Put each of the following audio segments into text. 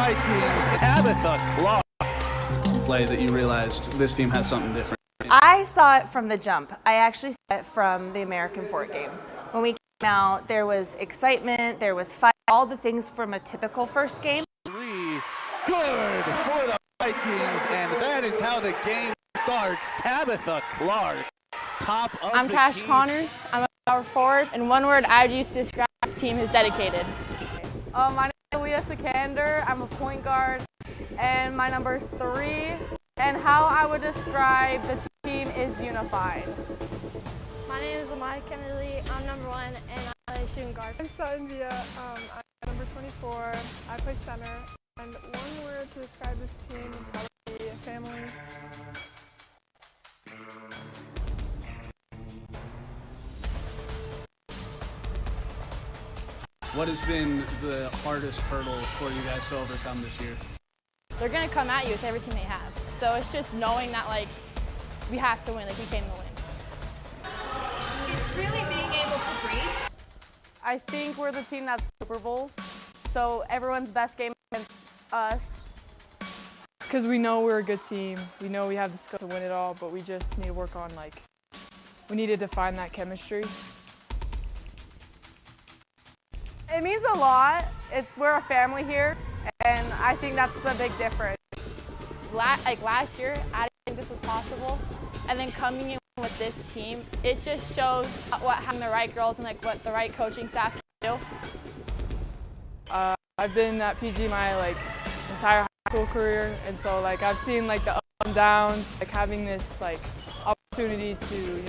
Vikings, Tabitha Clark. Play that you realized this team has something different. I saw it from the jump. I actually saw it from the American Fort game. When we came out, there was excitement, there was fight, all the things from a typical first game. 3, good for the Vikings, and that is how the game starts. Tabitha Clark, top of I'm the Cash key. Connors. I'm a power forward. And one word I would use to describe this team is dedicated. My name is Leah Sikander. I'm a point guard, and my number is 3. And how I would describe the team is unified. My name is Amaya Kennedy. I'm number 1, and I play shooting guard. I'm Sutton Villa. I'm number 24. I play center. And one word to describe this team is probably family. What has been the hardest hurdle for you guys to overcome this year? They're going to come at you with everything they have. So it's just knowing that, like, we have to win, like, we came to win. It's really being able to breathe. I think we're the team that's Super Bowl, so everyone's best game against us. Because we know we're a good team. We know we have the skill to win it all, but we just need to work on, we need to define that chemistry. It means a lot. We're a family here, and I think that's the big difference. Last year, I didn't think this was possible. And then coming in with this team, it just shows what having the right girls and what the right coaching staff can do. I've been at PG my entire high school career, and so I've seen the ups and downs, having this opportunity to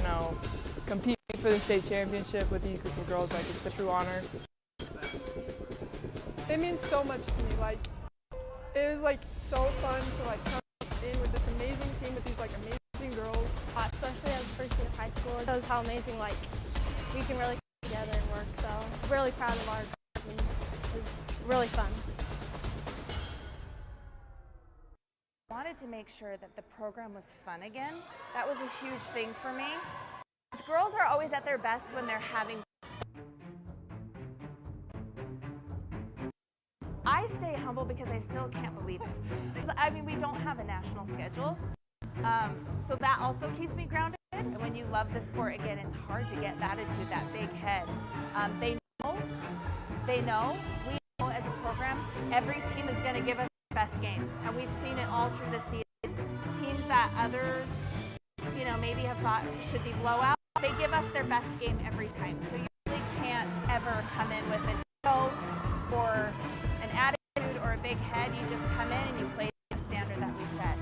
compete for the state championship with these group of girls, it's a true honor. It means so much to me. It was so fun to come in with this amazing team with these amazing girls. Especially as first year of high school, it shows how amazing we can really come together and work. So I'm really proud of our girls, and it was really fun. I wanted to make sure that the program was fun again. That was a huge thing for me. Girls are always at their best when they're having. I stay humble because I still can't believe it. I mean, we don't have a national schedule, so that also keeps me grounded. And when you love the sport, again, it's hard to get that attitude, that big head. They know, we know as a program, every team is going to give us the best game, and we've seen it all through the season. Teams that others, maybe have thought should be blowout, they give us their best game every time. So you really can't ever come in with an ego or an attitude or a big head. You just come in and you play the standard that we set.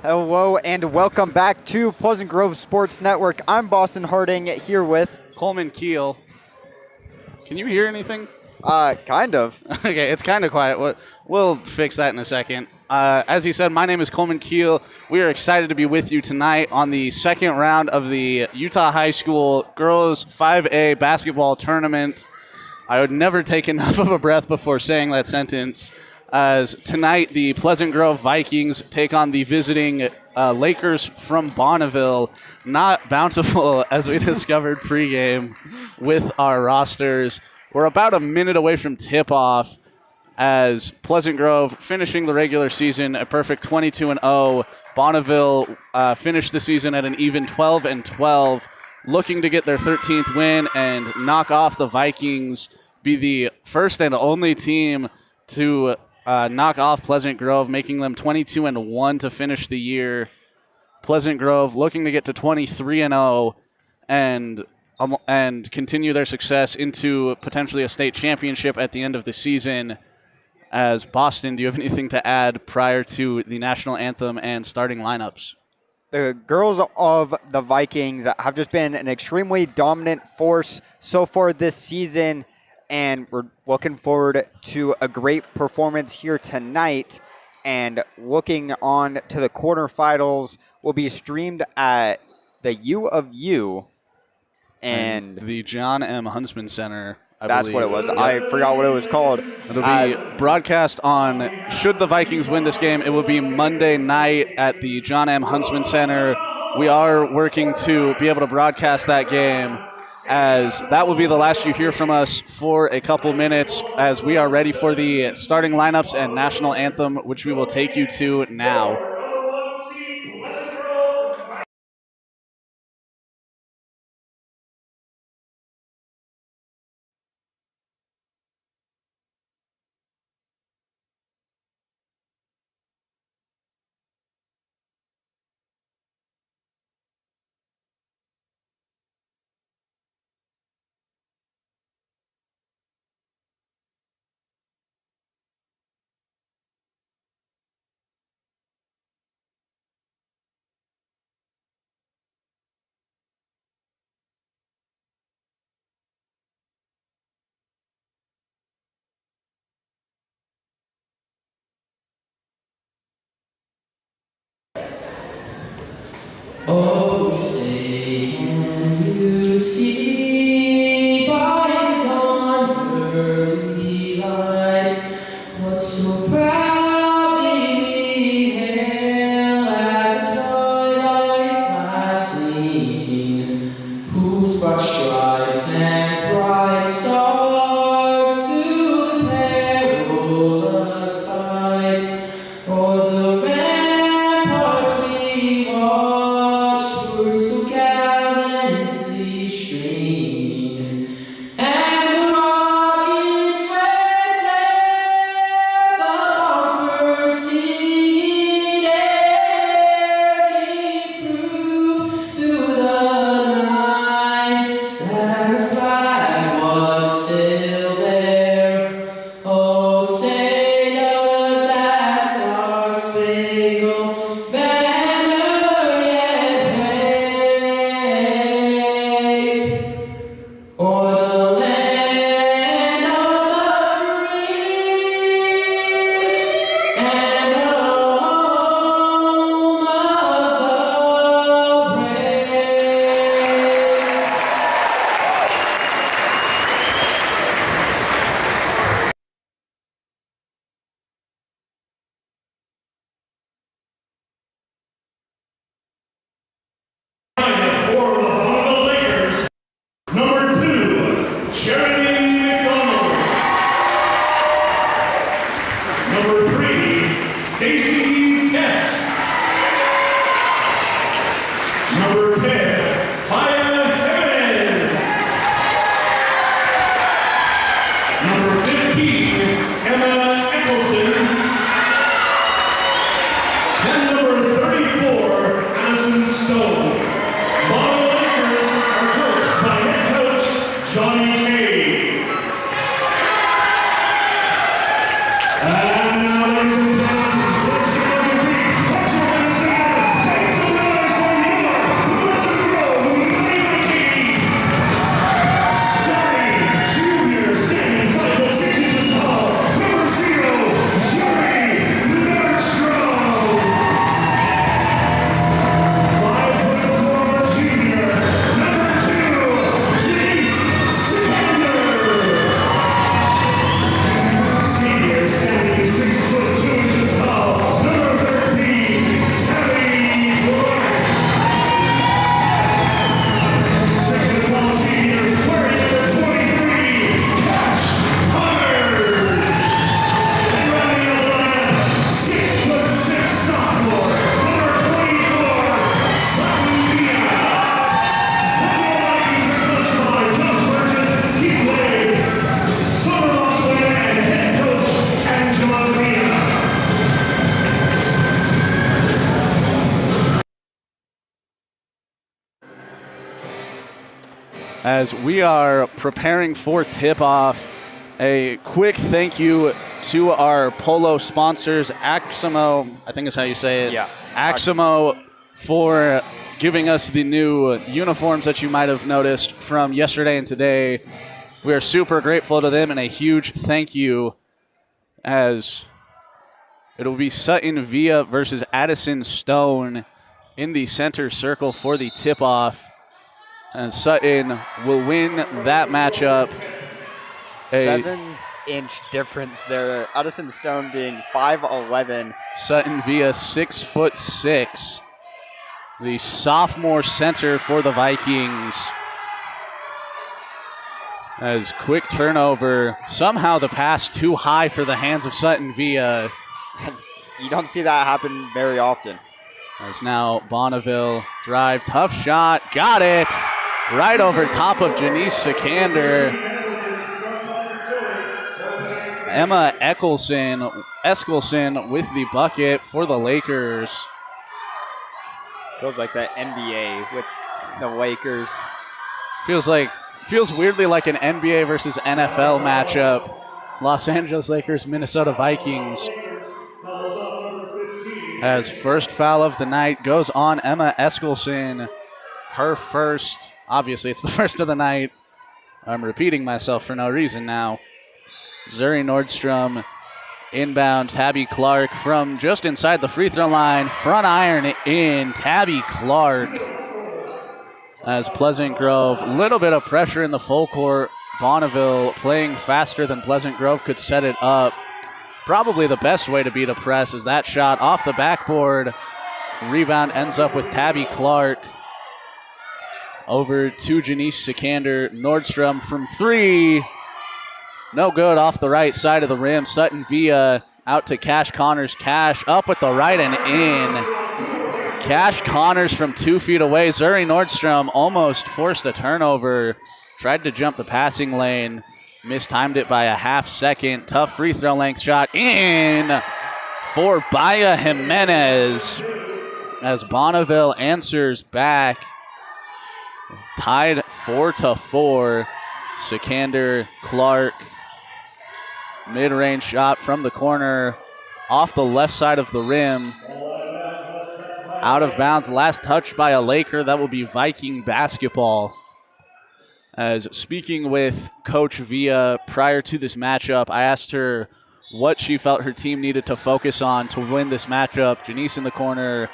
Hello and welcome back to Pleasant Grove Sports Network. I'm Boston Harding here with Coleman Keel. Can you hear anything? Kind of. Okay, it's kind of quiet. We'll fix that in a second. As he said, my name is Coleman Keel. We are excited to be with you tonight on the second round of the Utah High School Girls 5A Basketball Tournament. I would never take enough of a breath before saying that sentence. As tonight, the Pleasant Grove Vikings take on the visiting Lakers from Bonneville. Not bountiful, as we discovered pregame with our rosters. We're about a minute away from tip-off as Pleasant Grove finishing the regular season a perfect 22-0. Bonneville finished the season at an even 12-12, looking to get their 13th win and knock off the Vikings, be the first and only team to knock off Pleasant Grove, making them 22-1 to finish the year. Pleasant Grove looking to get to 23-0, and and continue their success into potentially a state championship at the end of the season. As Boston, do you have anything to add prior to the national anthem and starting lineups? The girls of the Vikings have just been an extremely dominant force so far this season, and we're looking forward to a great performance here tonight. And looking on to the quarterfinals will be streamed at the U of U and the John M. Huntsman Center. That's what it was. I forgot what it was called. It'll be broadcast on, should the Vikings win this game, it will be Monday night at the John M. Huntsman Center. We are working to be able to broadcast that game, as that will be the last you hear from us for a couple minutes, as we are ready for the starting lineups and national anthem, which we will take you to now. Oh, say can you see by the dawn's early light what so proudly we hail at twilight's last gleaming, whose broad stripes and bright stars through the perilous fights o'er the ramparts we watched were so gallantly streaming, and the rocket's red glare, the bombs bursting in air, gave proof through the night that As we are preparing for tip-off, a quick thank you to our polo sponsors, Aximo, I think is how you say it. Yeah. Aximo, for giving us the new uniforms that you might have noticed from yesterday and today. We are super grateful to them, and a huge thank you, as it will be Sutton Via versus Addison Stone in the center circle for the tip-off. And Sutton will win that matchup. 7-inch difference there. Addison Stone being 5'11". Sutton Via 6'6". The sophomore center for the Vikings. As quick turnover. Somehow the pass too high for the hands of Sutton Via. You don't see that happen very often. As now Bonneville drive, tough shot, got it! Right over top of Janice Sikander. Emma Eskelson with the bucket for the Lakers. Feels like that NBA with the Lakers. Feels weirdly like an NBA versus NFL matchup. Los Angeles Lakers, Minnesota Vikings. As first foul of the night goes on Emma Eskelson. Her first. Obviously, it's the first of the night. I'm repeating myself for no reason now. Zuri Nordstrom inbound. Tabby Clark from just inside the free throw line. Front iron in. Tabby Clark. As Pleasant Grove, a little bit of pressure in the full court. Bonneville playing faster than Pleasant Grove could set it up. Probably the best way to beat a press is that shot off the backboard. Rebound ends up with Tabby Clark. Over to Janice Sikander. Nordstrom from three. No good off the right side of the rim. Sutton Via out to Cash Connors. Cash up with the right and in. Cash Connors from 2 feet away. Zuri Nordstrom almost forced a turnover. Tried to jump the passing lane. Mistimed it by a half second. Tough free throw length shot in for Baya Jimenez. As Bonneville answers back. Tied 4-4. Sikander, Clark. Mid-range shot from the corner. Off the left side of the rim. Out of bounds. Last touch by a Laker. That will be Viking basketball. As speaking with Coach Via prior to this matchup, I asked her what she felt her team needed to focus on to win this matchup. Janice in the corner,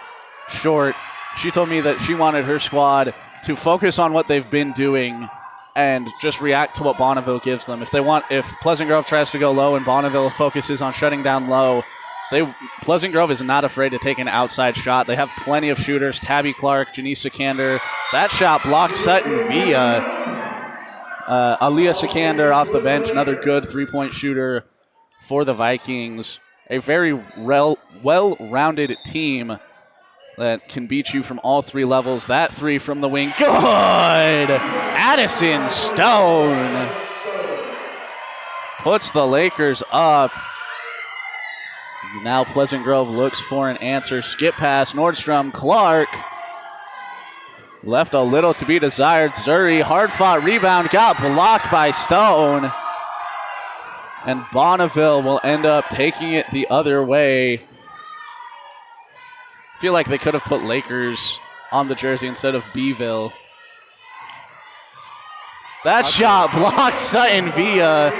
short. She told me that she wanted her squad to focus on what they've been doing and just react to what Bonneville gives them. If Pleasant Grove tries to go low and Bonneville focuses on shutting down low, Pleasant Grove is not afraid to take an outside shot. They have plenty of shooters. Tabby Clark, Janice Sikander. That shot blocked Sutton Via. Aaliyah Sikander off the bench, another good three-point shooter for the Vikings. A very well-rounded team that can beat you from all three levels. That three from the wing, good! Addison Stone puts the Lakers up. Now Pleasant Grove looks for an answer. Skip pass, Nordstrom, Clark. Left a little to be desired. Zuri, hard-fought rebound, got blocked by Stone. And Bonneville will end up taking it the other way. Feel like they could have put Lakers on the jersey instead of Beeville. That shot blocked Sutton Via.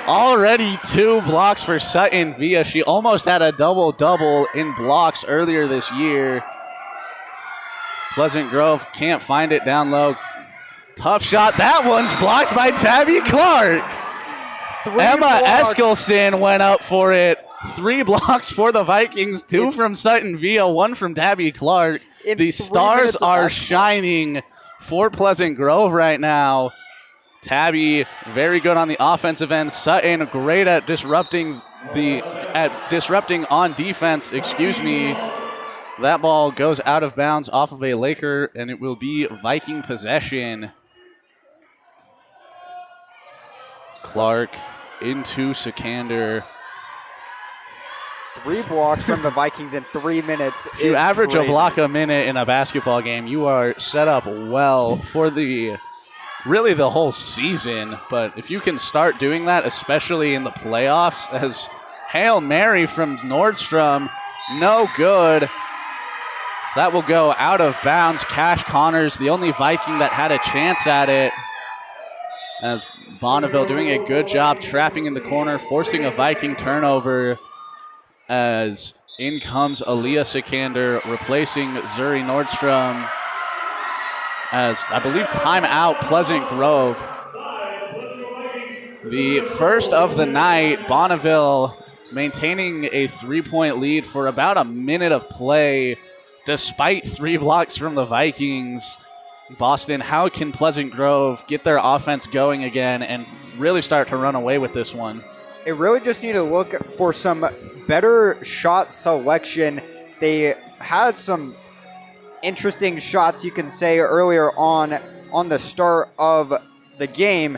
Already 2 blocks for Sutton Via. She almost had a double-double in blocks earlier this year. Pleasant Grove can't find it down low. Tough shot. That one's blocked by Tabby Clark. Emma Eskelson went up for it. 3 blocks for the Vikings, 2 from Sutton Via, 1 from Tabby Clark. The stars are shining for Pleasant Grove right now. Tabby, very good on the offensive end. Sutton, great at disrupting on defense, That ball goes out of bounds off of a Laker, and it will be Viking possession. Clark into Sikander. 3 blocks from the Vikings in 3 minutes. If you average a block a minute in a basketball game, you are set up well for the really the whole season. But if you can start doing that, especially in the playoffs, as Hail Mary from Nordstrom, no good. So that will go out of bounds. Cash Connors, the only Viking that had a chance at it. As Bonneville doing a good job trapping in the corner, forcing a Viking turnover. As in comes Aaliyah Sikander replacing Zuri Nordstrom. As I believe timeout Pleasant Grove. The first of the night, Bonneville maintaining a 3-point lead for about a minute of play, despite 3 blocks from the Vikings. Boston, how can Pleasant Grove get their offense going again and really start to run away with this one? It really just need to look for some better shot selection. They had some interesting shots, you can say, earlier on the start of the game,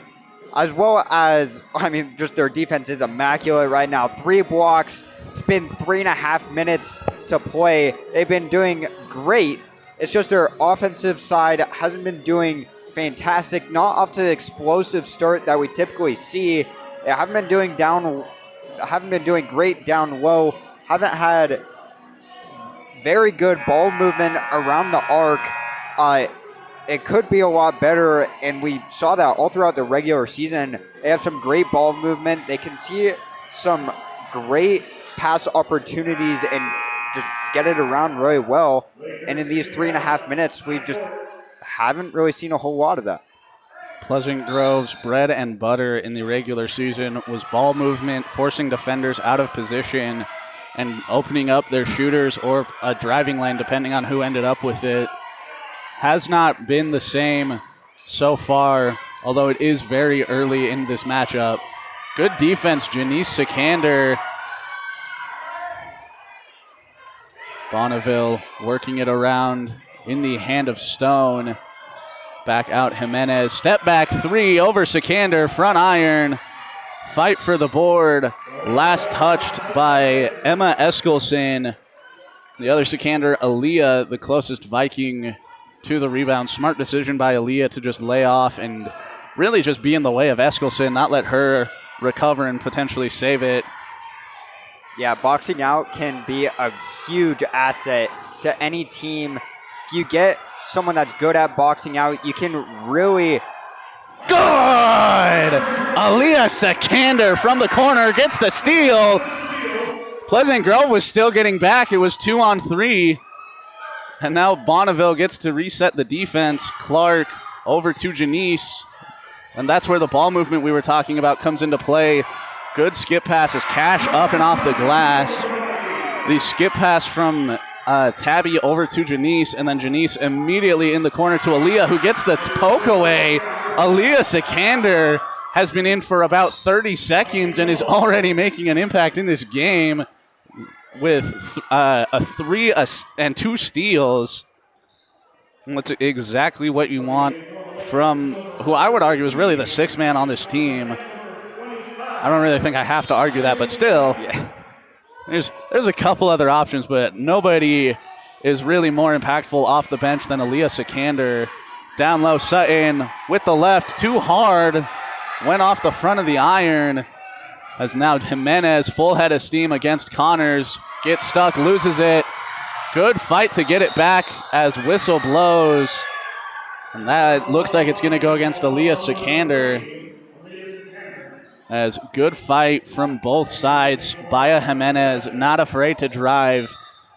as well as, I mean, just their defense is immaculate right now. 3 blocks. It's been 3.5 minutes to play. They've been doing great. It's just their offensive side hasn't been doing fantastic, not off to the explosive start that we typically see. They haven't been doing great down low. Haven't had very good ball movement around the arc. It could be a lot better, and we saw that all throughout the regular season. They have some great ball movement. They can see some great pass opportunities and just get it around really well. And in these 3.5 minutes, we just haven't really seen a whole lot of that. Pleasant Grove's bread and butter in the regular season was ball movement, forcing defenders out of position and opening up their shooters or a driving lane, depending on who ended up with it. Has not been the same so far, although it is very early in this matchup. Good defense, Janice Sikander. Bonneville working it around in the hand of Stone. Back out Jimenez. Step back 3 over Sikander. Front iron. Fight for the board. Last touched by Emma Eskelson. The other Sikander, Aaliyah, the closest Viking to the rebound. Smart decision by Aaliyah to just lay off and really just be in the way of Eskelson, not let her recover and potentially save it. Yeah, boxing out can be a huge asset to any team. If you get someone that's good at boxing out, you can really... Good! Aaliyah Sikander from the corner gets the steal. Pleasant Grove was still getting back. It was 2-on-3. And now Bonneville gets to reset the defense. Clark over to Janice. And that's where the ball movement we were talking about comes into play. Good skip passes. Cash up and off the glass. The skip pass from Tabby over to Janice, and then Janice immediately in the corner to Aaliyah, who gets the poke away. Aaliyah Sikander has been in for about 30 seconds and is already making an impact in this game with a 3 and 2 steals. And that's exactly what you want from who I would argue is really the 6th man on this team. I don't really think I have to argue that, but still, yeah. There's a couple other options, but nobody is really more impactful off the bench than Aaliyah Sikander. Down low, Sutton with the left, too hard. Went off the front of the iron. As now Jimenez, full head of steam against Connors. Gets stuck, loses it. Good fight to get it back as whistle blows. And that looks like it's going to go against Aaliyah Sikander. As good fight from both sides. Baya Jimenez not afraid to drive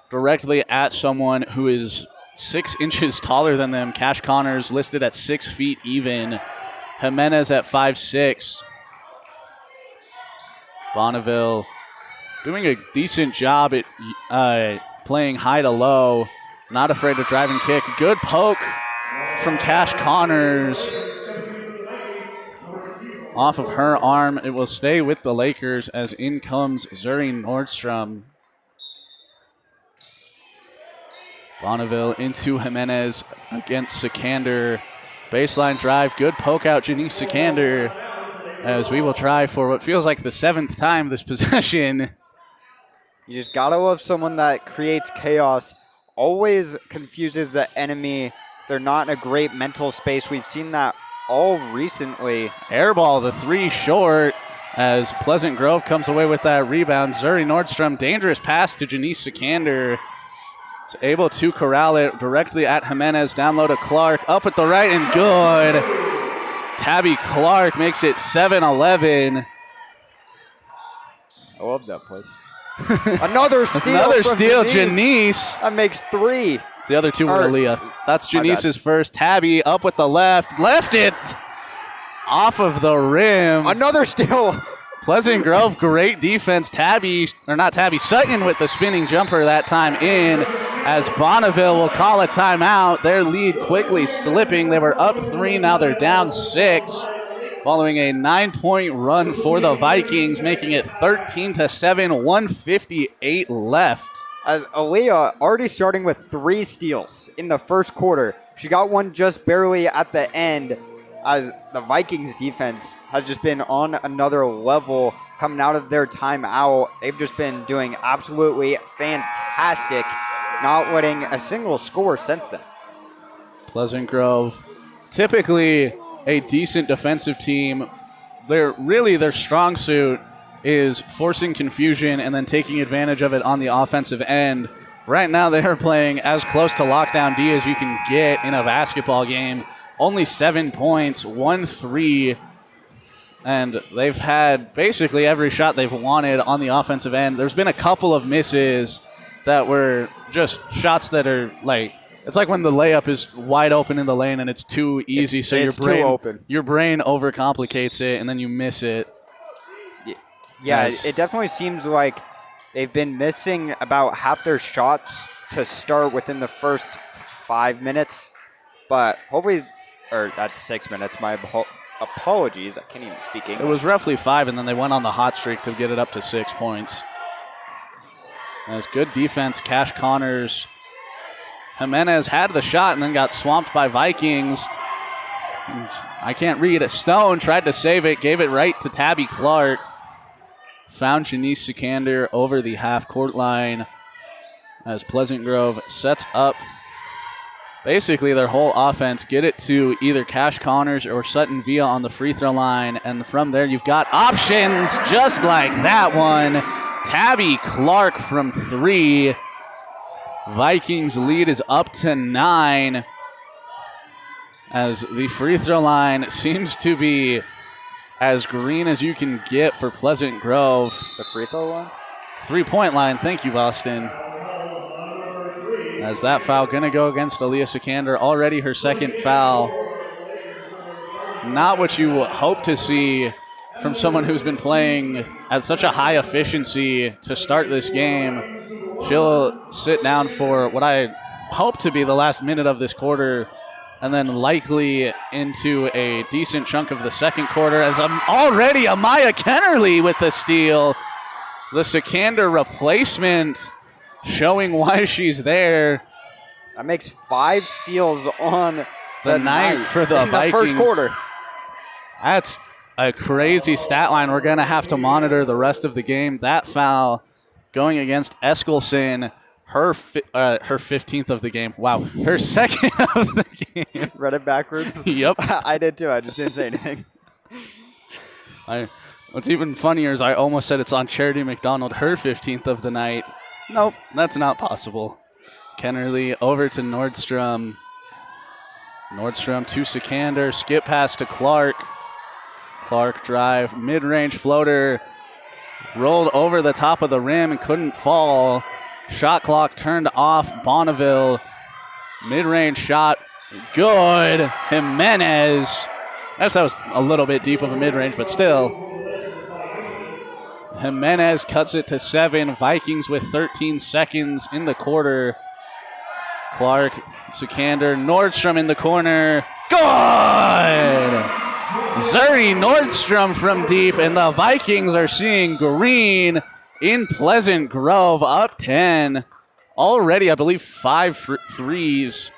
directly at someone who is 6 inches taller than them. Cash Connors listed at 6 feet even. Jimenez at 5'6". Bonneville doing a decent job at playing high to low. Not afraid to drive and kick. Good poke from Cash Connors. Off of her arm, it will stay with the Lakers as in comes Zuri Nordstrom. Bonneville into Jimenez against Sikander. Baseline drive, good poke out Janice Sikander as we will try for what feels like the 7th time this possession. You just gotta love someone that creates chaos, always confuses the enemy. They're not in a great mental space. We've seen that all recently. Airball, the 3 short, as Pleasant Grove comes away with that rebound. Zuri Nordstrom, dangerous pass to Janice Sikander. Is able to corral it directly at Jimenez. Down low to Clark. Up at the right and good. Tabby Clark makes it 7-11. I love that place. Another steal. Another from steal, Janice. Janice. That makes 3. The other 2 were Aaliyah. That's Janice's first. Tabby up with the left. Left it off of the rim. Another steal. Pleasant Grove, great defense. Sutton with the spinning jumper that time in, as Bonneville will call a timeout. Their lead quickly slipping. They were up 3, now they're down 6. Following a 9-point run for the Vikings, making it 13-7, 1:58 left. As Aaliyah already starting with 3 steals in the first quarter. She got one just barely at the end, as the Vikings defense has just been on another level coming out of their timeout. They've just been doing absolutely fantastic, not letting a single score since then. Pleasant Grove, typically a decent defensive team. Their strong suit is forcing confusion and then taking advantage of it on the offensive end. Right now they are playing as close to lockdown D as you can get in a basketball game. Only 7 points, 1-3, and they've had basically every shot they've wanted on the offensive end. There's been a couple of misses that were just shots that are like, it's like when the layup is wide open in the lane and it's too easy, so your brain overcomplicates it and then you miss it. Yeah, Nice. It definitely seems like they've been missing about half their shots to start within the first 5 minutes, but hopefully, or that's 6 minutes, my apologies, I can't even speak English. It was roughly 5, and then they went on the hot streak to get it up to 6 points. That's good defense. Cash Connors. Jimenez had the shot and then got swamped by Vikings. I can't read it. Stone tried to save it, gave it right to Tabby Clark. Found Janice Sikander over the half-court line as Pleasant Grove sets up basically their whole offense. Get it to either Cash Connors or Sutton Villa on the free throw line, and from there you've got options just like that one. Tabby Clark from 3. Vikings lead is up to 9 as the free throw line seems to be as green as you can get for Pleasant Grove. The free throw line? 3-point line. Thank you, Boston. As that foul going to go against Aaliyah Sikander. Already her second foul. Not what you hope to see from someone who's been playing at such a high efficiency to start this game. She'll sit down for what I hope to be the last minute of this quarter, and then likely into a decent chunk of the second quarter, as I'm already Amaya Kennerly with the steal. The Sikander replacement showing why she's there. That makes 5 steals on the night for the Vikings. First quarter. That's a crazy stat line. We're going to have to monitor the rest of the game. That foul going against Eskelson. Her 15th of the game. Wow. Her second of the game. Read it backwards? Yep. I did too. I just didn't say anything. What's even funnier is I almost said it's on Charity McDonald, her 15th of the night. Nope, that's not possible. Kennerly over to Nordstrom. Nordstrom to Sikander. Skip pass to Clark. Clark drive. Mid-range floater. Rolled over the top of the rim and couldn't fall. Shot clock turned off. Bonneville. Mid-range shot. Good. Jimenez. I guess that was a little bit deep of a mid-range, but still. Jimenez cuts it to 7. Vikings with 13 seconds in the quarter. Clark, Sikander, Nordstrom in the corner. Good! Zuri Nordstrom from deep, and the Vikings are seeing green in Pleasant Grove, up 10. Already, I believe, 5 threes.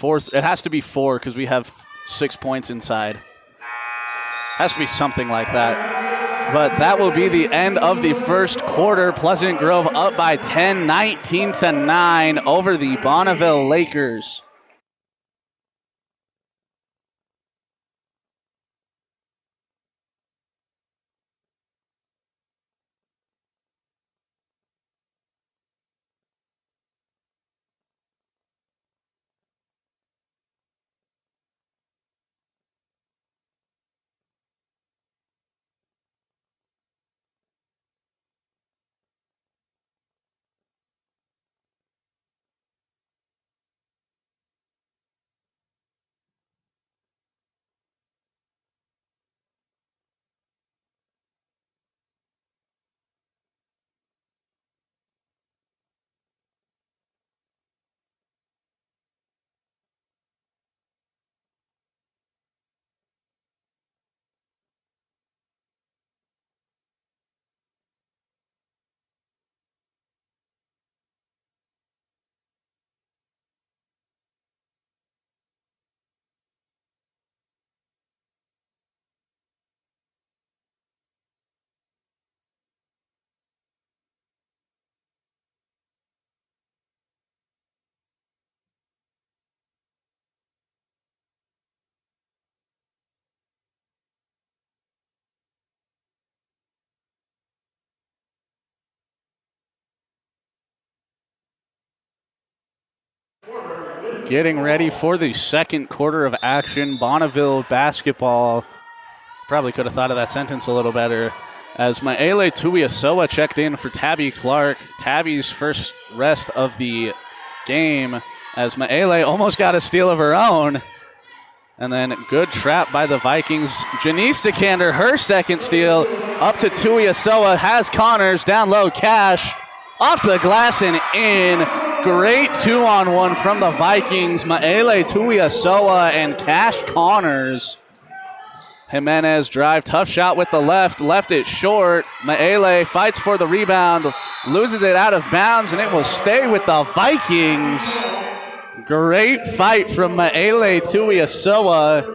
It has to be 4 because we have 6 points inside. Has to be something like that. But that will be the end of the first quarter. Pleasant Grove up by 10, 19-9 over the Bonneville Lakers. getting ready for the second quarter of action. Bonneville basketball. Probably could have thought of that sentence a little better. As Maele Tuiasoa checked in for Tabby Clark. Tabby's first rest of the game, as Maele almost got a steal of her own. And then good trap by the Vikings. Janice Sikander, her second steal, up to Tuiasoa, has Connors, down low, Cash, off the glass and in. Great 2-on-1 from the Vikings. Maele Tuiasoa and Cash Connors. Jimenez drive, tough shot with the left it short. Maele fights for the rebound, loses it out of bounds, and it will stay with the Vikings. Great fight from Maele Tuiasoa.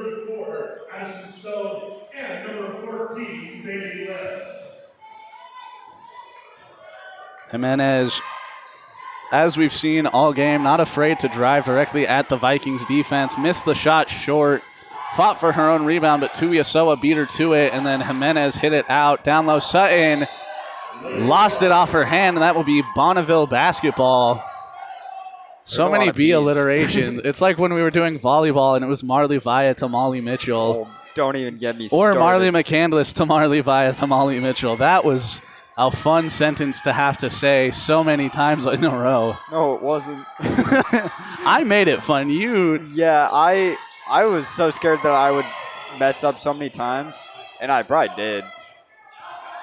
Jimenez, as we've seen all game, not afraid to drive directly at the Vikings defense. Missed the shot short. Fought for her own rebound, but Tuiasoa beat her to it, and then Jimenez hit it out. Down low, Sutton lost it off her hand, and that will be Bonneville basketball. So many B alliterations. It's like when we were doing volleyball, and it was Marley Via to Molly Mitchell. Oh, don't even get me started. Or Marley McCandless to Marley Via to Molly Mitchell. That was a fun sentence to have to say so many times in a row. No, it wasn't. I made it fun. Yeah, I was so scared that I would mess up so many times, and I probably did.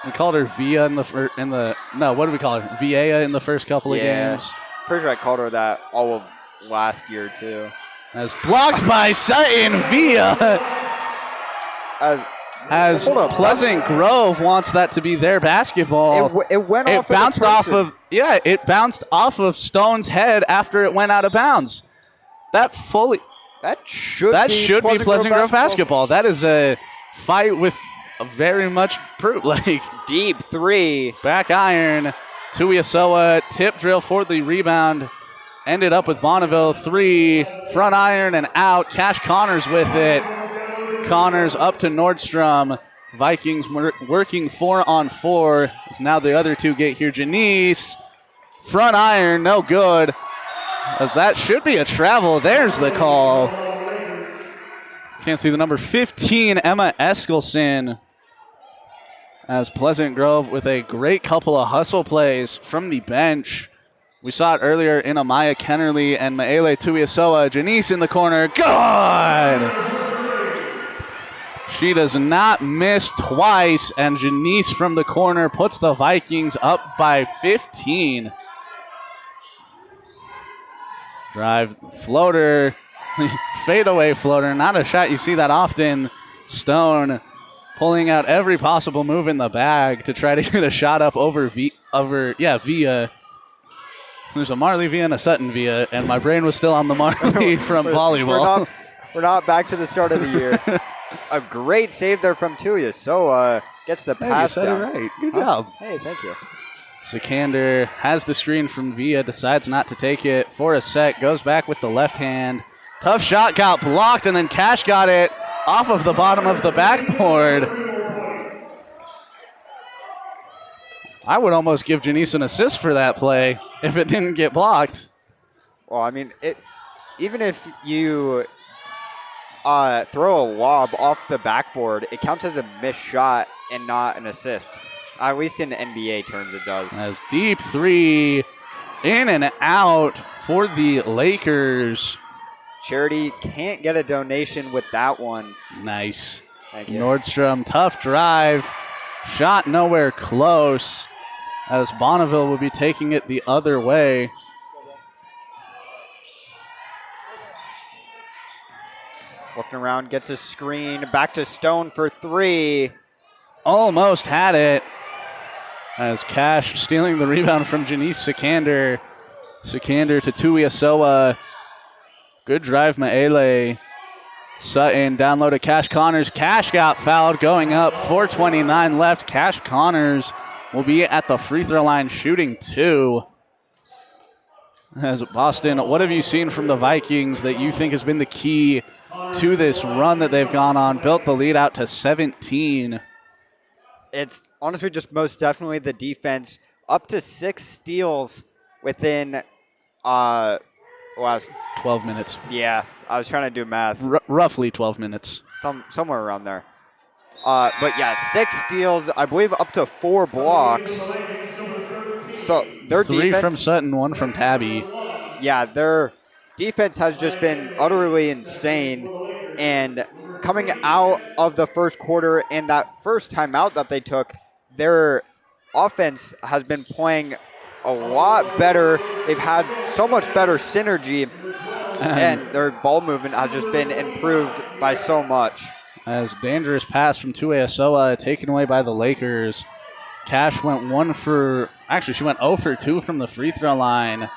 We called her Via what did we call her? Via in the first couple of games. Pretty sure I called her that all of last year too. As blocked by Sutton, Via. As Pleasant Grove wants that to be their basketball. It went off. It bounced off of it bounced off of Stone's head after it went out of bounds. That should be Pleasant Grove basketball. That is a fight with very much proof. Like deep three, back iron. Tuiasoa tip drill for the rebound. Ended up with Bonneville. Three, front iron and out. Cash Connors with it. Connors up to Nordstrom. Vikings working 4-on-4. As now the other two get here. Janice, front iron, no good. As that should be a travel. There's the call. Can't see the number 15, Emma Eskelson. As Pleasant Grove with a great couple of hustle plays from the bench. We saw it earlier in Amaya Kennerly and Maele Tuiasoa. Janice in the corner. Good! She does not miss twice, and Janice from the corner puts the Vikings up by 15. Drive floater, fadeaway floater, not a shot you see that often. Stone pulling out every possible move in the bag to try to get a shot up over Via. There's a Marley Via and a Sutton Via, and my brain was still on the Marley from volleyball. We're not back to the start of the year. A great save there from Tuiasoa. Gets the pass you said down. it right. Good job. Hey, thank you. Sikander has the screen from Via, decides not to take it for a sec, goes back with the left hand. Tough shot got blocked, and then Cash got it off of the bottom of the backboard. I would almost give Janice an assist for that play if it didn't get blocked. Well, I mean, even if you throw a lob off the backboard, it counts as a missed shot and not an assist. At least in the NBA terms, it does. As deep three, in and out for the Lakers. Charity can't get a donation with that one. Nice. Thank you. Nordstrom, tough drive. Shot nowhere close. As Bonneville will be taking it the other way. Looking around, gets a screen. Back to Stone for three. Almost had it. As Cash stealing the rebound from Janice Sikander. Sikander to Tuiasoa. Good drive, Maele. Sutton down low to Cash Connors. Cash got fouled going up. 4:29 left. Cash Connors will be at the free throw line shooting two. As Boston, what have you seen from the Vikings that you think has been the key to this run that they've gone on? Built the lead out to 17. It's honestly just most definitely the defense. Up to 6 steals within last 12 minutes. Yeah, I was trying to do math. Roughly 12 minutes. Somewhere around there. But yeah, 6 steals, I believe up to 4 blocks. So their 3 defense, from Sutton, 1 from Tabby. yeah, their defense has just been utterly insane. And coming out of the first quarter and that first timeout that they took, their offense has been playing a lot better. They've had so much better synergy, and their ball movement has just been improved by so much. As dangerous pass from Tuiasoa taken away by the Lakers. Cash went she went 0 for 2 from the free throw line.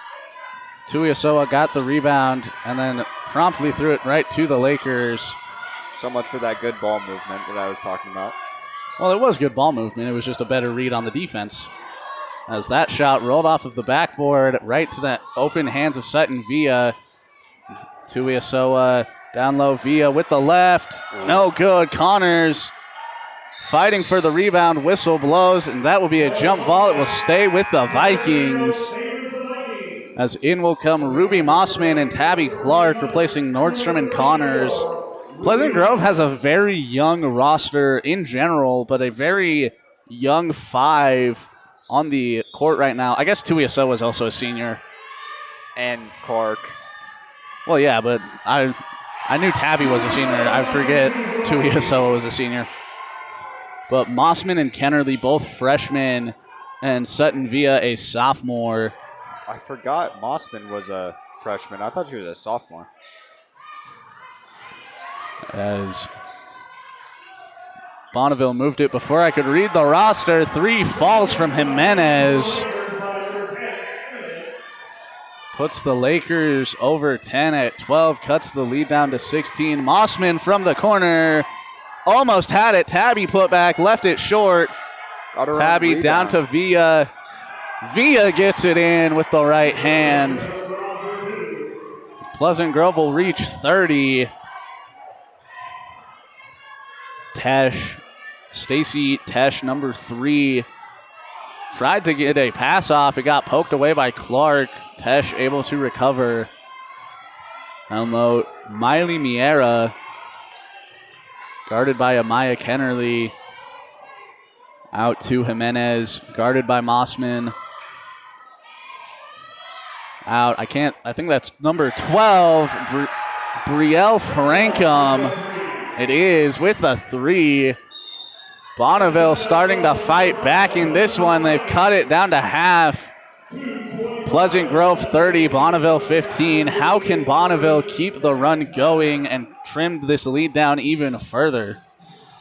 Tuiasoa got the rebound and then promptly threw it right to the Lakers. So much for that good ball movement that I was talking about. Well, it was good ball movement. It was just a better read on the defense. As that shot rolled off of the backboard right to the open hands of Sutton Villa. Tuiasoa down low, Villa with the left. No good. Connors fighting for the rebound. Whistle blows, and that will be a jump ball. It will stay with the Vikings. As in will come Ruby Mossman and Tabby Clark, replacing Nordstrom and Connors. Pleasant Grove has a very young roster in general, but a very young 5 on the court right now. I guess Tuiasoa is also a senior. And Clark. Well, yeah, but I knew Tabby was a senior. I forget Tuiasoa was a senior. But Mossman and Kennerly, both freshmen, and Sutton Villa, a sophomore. I forgot Mossman was a freshman. I thought she was a sophomore. As Bonneville moved it before I could read the roster. 3 falls from Jimenez. Puts the Lakers over 10 at 12, cuts the lead down to 16. Mossman from the corner. Almost had it. Tabby put back, left it short. Tabby down to Villa. Villa gets it in with the right hand. Pleasant Grove will reach 30. Stacy Tesh, number 3, tried to get a pass off. It got poked away by Clark. Tesh able to recover. Down low, Miley Miera, guarded by Amaya Kennerly. Out to Jimenez, guarded by Mossman. Out, I think that's number 12, Brielle Frankham. It is with a 3. Bonneville starting to fight back in this one. They've cut it down to half. Pleasant Grove 30, Bonneville 15. How can Bonneville keep the run going and trim this lead down even further?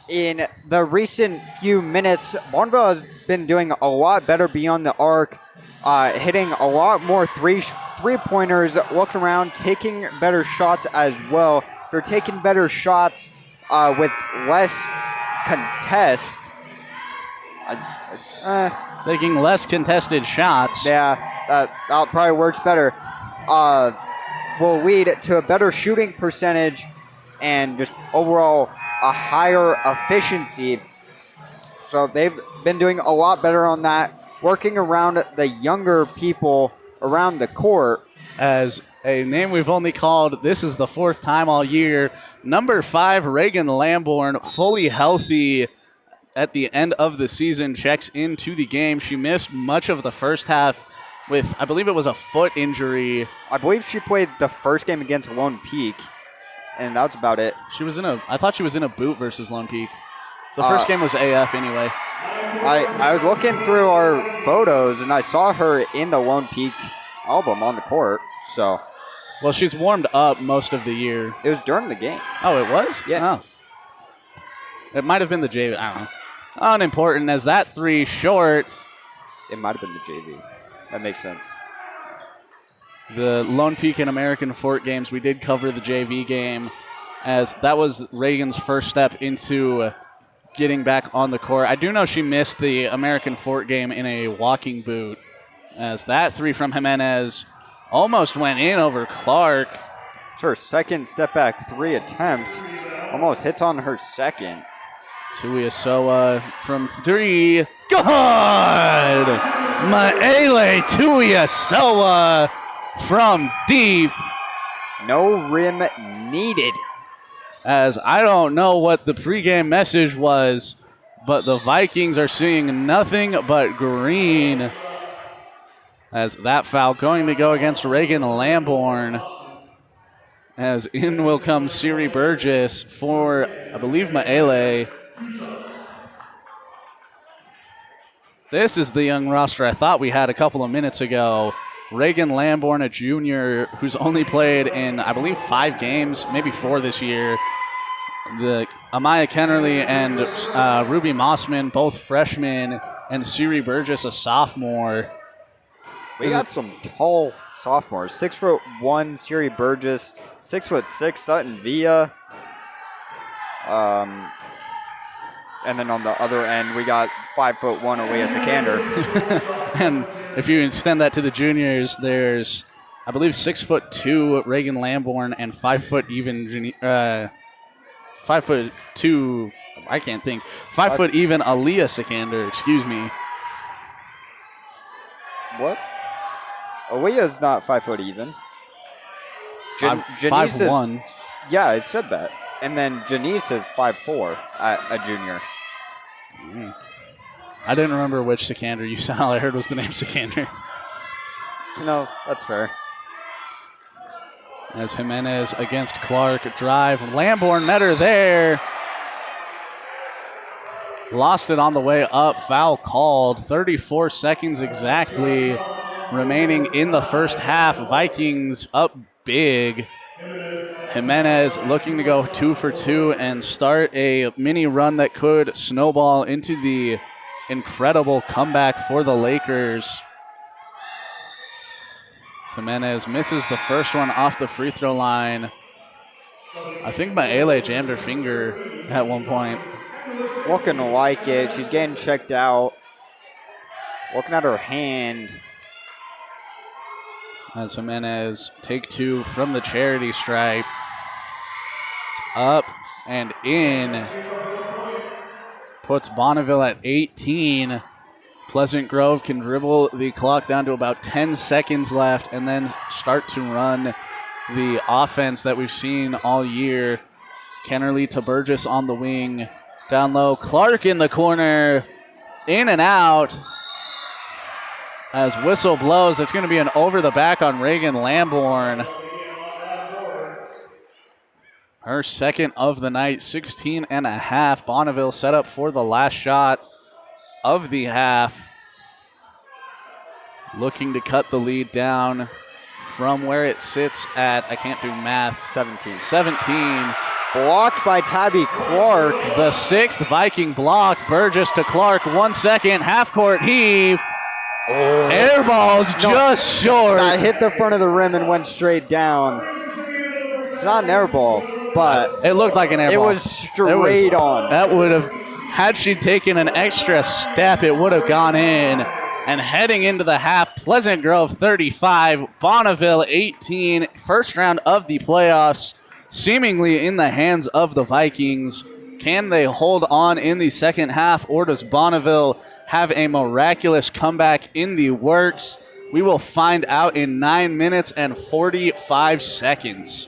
In the recent few minutes, Bonneville has been doing a lot better beyond the arc, hitting a lot more three-pointers, looking around, taking better shots as well. They're taking better shots with less contests. Taking less contested shots. Yeah, that probably works better. Will lead to a better shooting percentage and just overall a higher efficiency. So they've been doing a lot better on that, working around the younger people around the court. As a name we've only called, this is the 4th time all year, number 5, Reagan Lamborn, fully healthy at the end of the season, checks into the game. She missed much of the first half with, I believe it was a foot injury. I believe she played the first game against Lone Peak, and that's about it. I thought she was in a boot versus Lone Peak. The first game was AF anyway. I was looking through our photos, and I saw her in the Lone Peak album on the court, so. Well, she's warmed up most of the year. It was during the game. Oh, it was? Yeah. Oh. It might have been the JV. I don't know. Unimportant as that 3 short. It might have been the JV. That makes sense. The Lone Peak and American Fort games, we did cover the JV game, as that was Reagan's first step into getting back on the court. I do know she missed the American Fort game in a walking boot, as that 3 from Jimenez almost went in over Clark. It's her second step back 3 attempts. Almost hits on her second. Tuiasoa from 3. Good! Maele Tuiasoa from deep. No rim needed. As I don't know what the pregame message was, but the Vikings are seeing nothing but green. As that foul going to go against Reagan Lamborn. As in will come Siri Burgess for, I believe, Maele. This is the young roster I thought we had a couple of minutes ago. Reagan Lamborn, a junior who's only played in, I believe, 5 games, maybe 4 this year. The Amaya Kennerly and Ruby Mossman, both freshmen, and Siri Burgess, a sophomore. We got some tall sophomores. 6'1", Siri Burgess. 6'6", Sutton Villa. And then on the other end, we got 5'1", Aaliyah Sikander. And if you extend that to the juniors, there's, I believe, 6'2" Reagan Lamborn and 5 foot even 5'2", I can't think. 5 foot even Aaliyah Sikander, excuse me. What? Aaliyah's not 5 foot even. 5'1". Yeah, it said that. And then Janice is 5'4", a junior. I didn't remember which Sikander you said. All I heard was the name Sikander. No, that's fair. As Jimenez against Clark, drive. Lamborn met her there. Lost it on the way up. Foul called. 34 seconds exactly remaining in the first half. Vikings up big. Jimenez looking to go 2 for 2 and start a mini run that could snowball into the incredible comeback for the Lakers. Jimenez misses the first one off the free throw line. I think Maele jammed her finger at one point. Looking like it. She's getting checked out. Looking at her hand. As Jimenez take 2 from the charity stripe. It's up and in. Puts Bonneville at 18. Pleasant Grove can dribble the clock down to about 10 seconds left and then start to run the offense that we've seen all year. Kennerly to Burgess on the wing. Down low, Clark in the corner. In and out. As whistle blows, it's going to be an over the back on Reagan Lamborn. Her second of the night, 16 and a half. Bonneville set up for the last shot of the half. Looking to cut the lead down from where it sits at, I can't do math, 17. Blocked by Tabby Clark. The 6th Viking block. Burgess to Clark, 1 second, half court heave. Air ball just short. I hit the front of the rim and went straight down. It's not an air ball, but it looked like an air ball. It was straight on. That would have, had she taken an extra step, it would have gone in. And heading into the half, Pleasant Grove 35, Bonneville 18. First round of the playoffs, seemingly in the hands of the Vikings. Can they hold on in the second half, or does Bonneville have a miraculous comeback in the works? We will find out in 9 minutes and 45 seconds.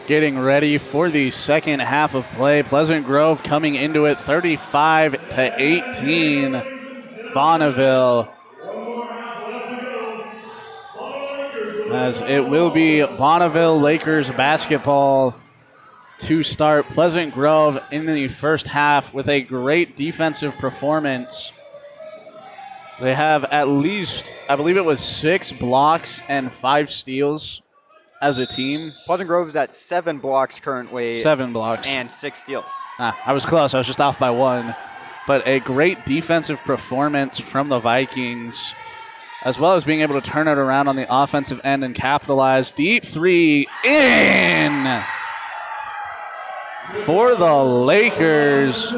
getting ready for the second half of play. Pleasant Grove coming into it 35-18. Bonneville. As it will be Bonneville Lakers basketball to start. Pleasant Grove in the first half with a great defensive performance. They have at least, I believe it was 6 blocks and 5 steals as a team. Pleasant Grove is at 7 blocks currently. 7 blocks. And 6 steals. I was close. I was just off by 1. But a great defensive performance from the Vikings, as well as being able to turn it around on the offensive end and capitalize. Deep 3 in for the Lakers.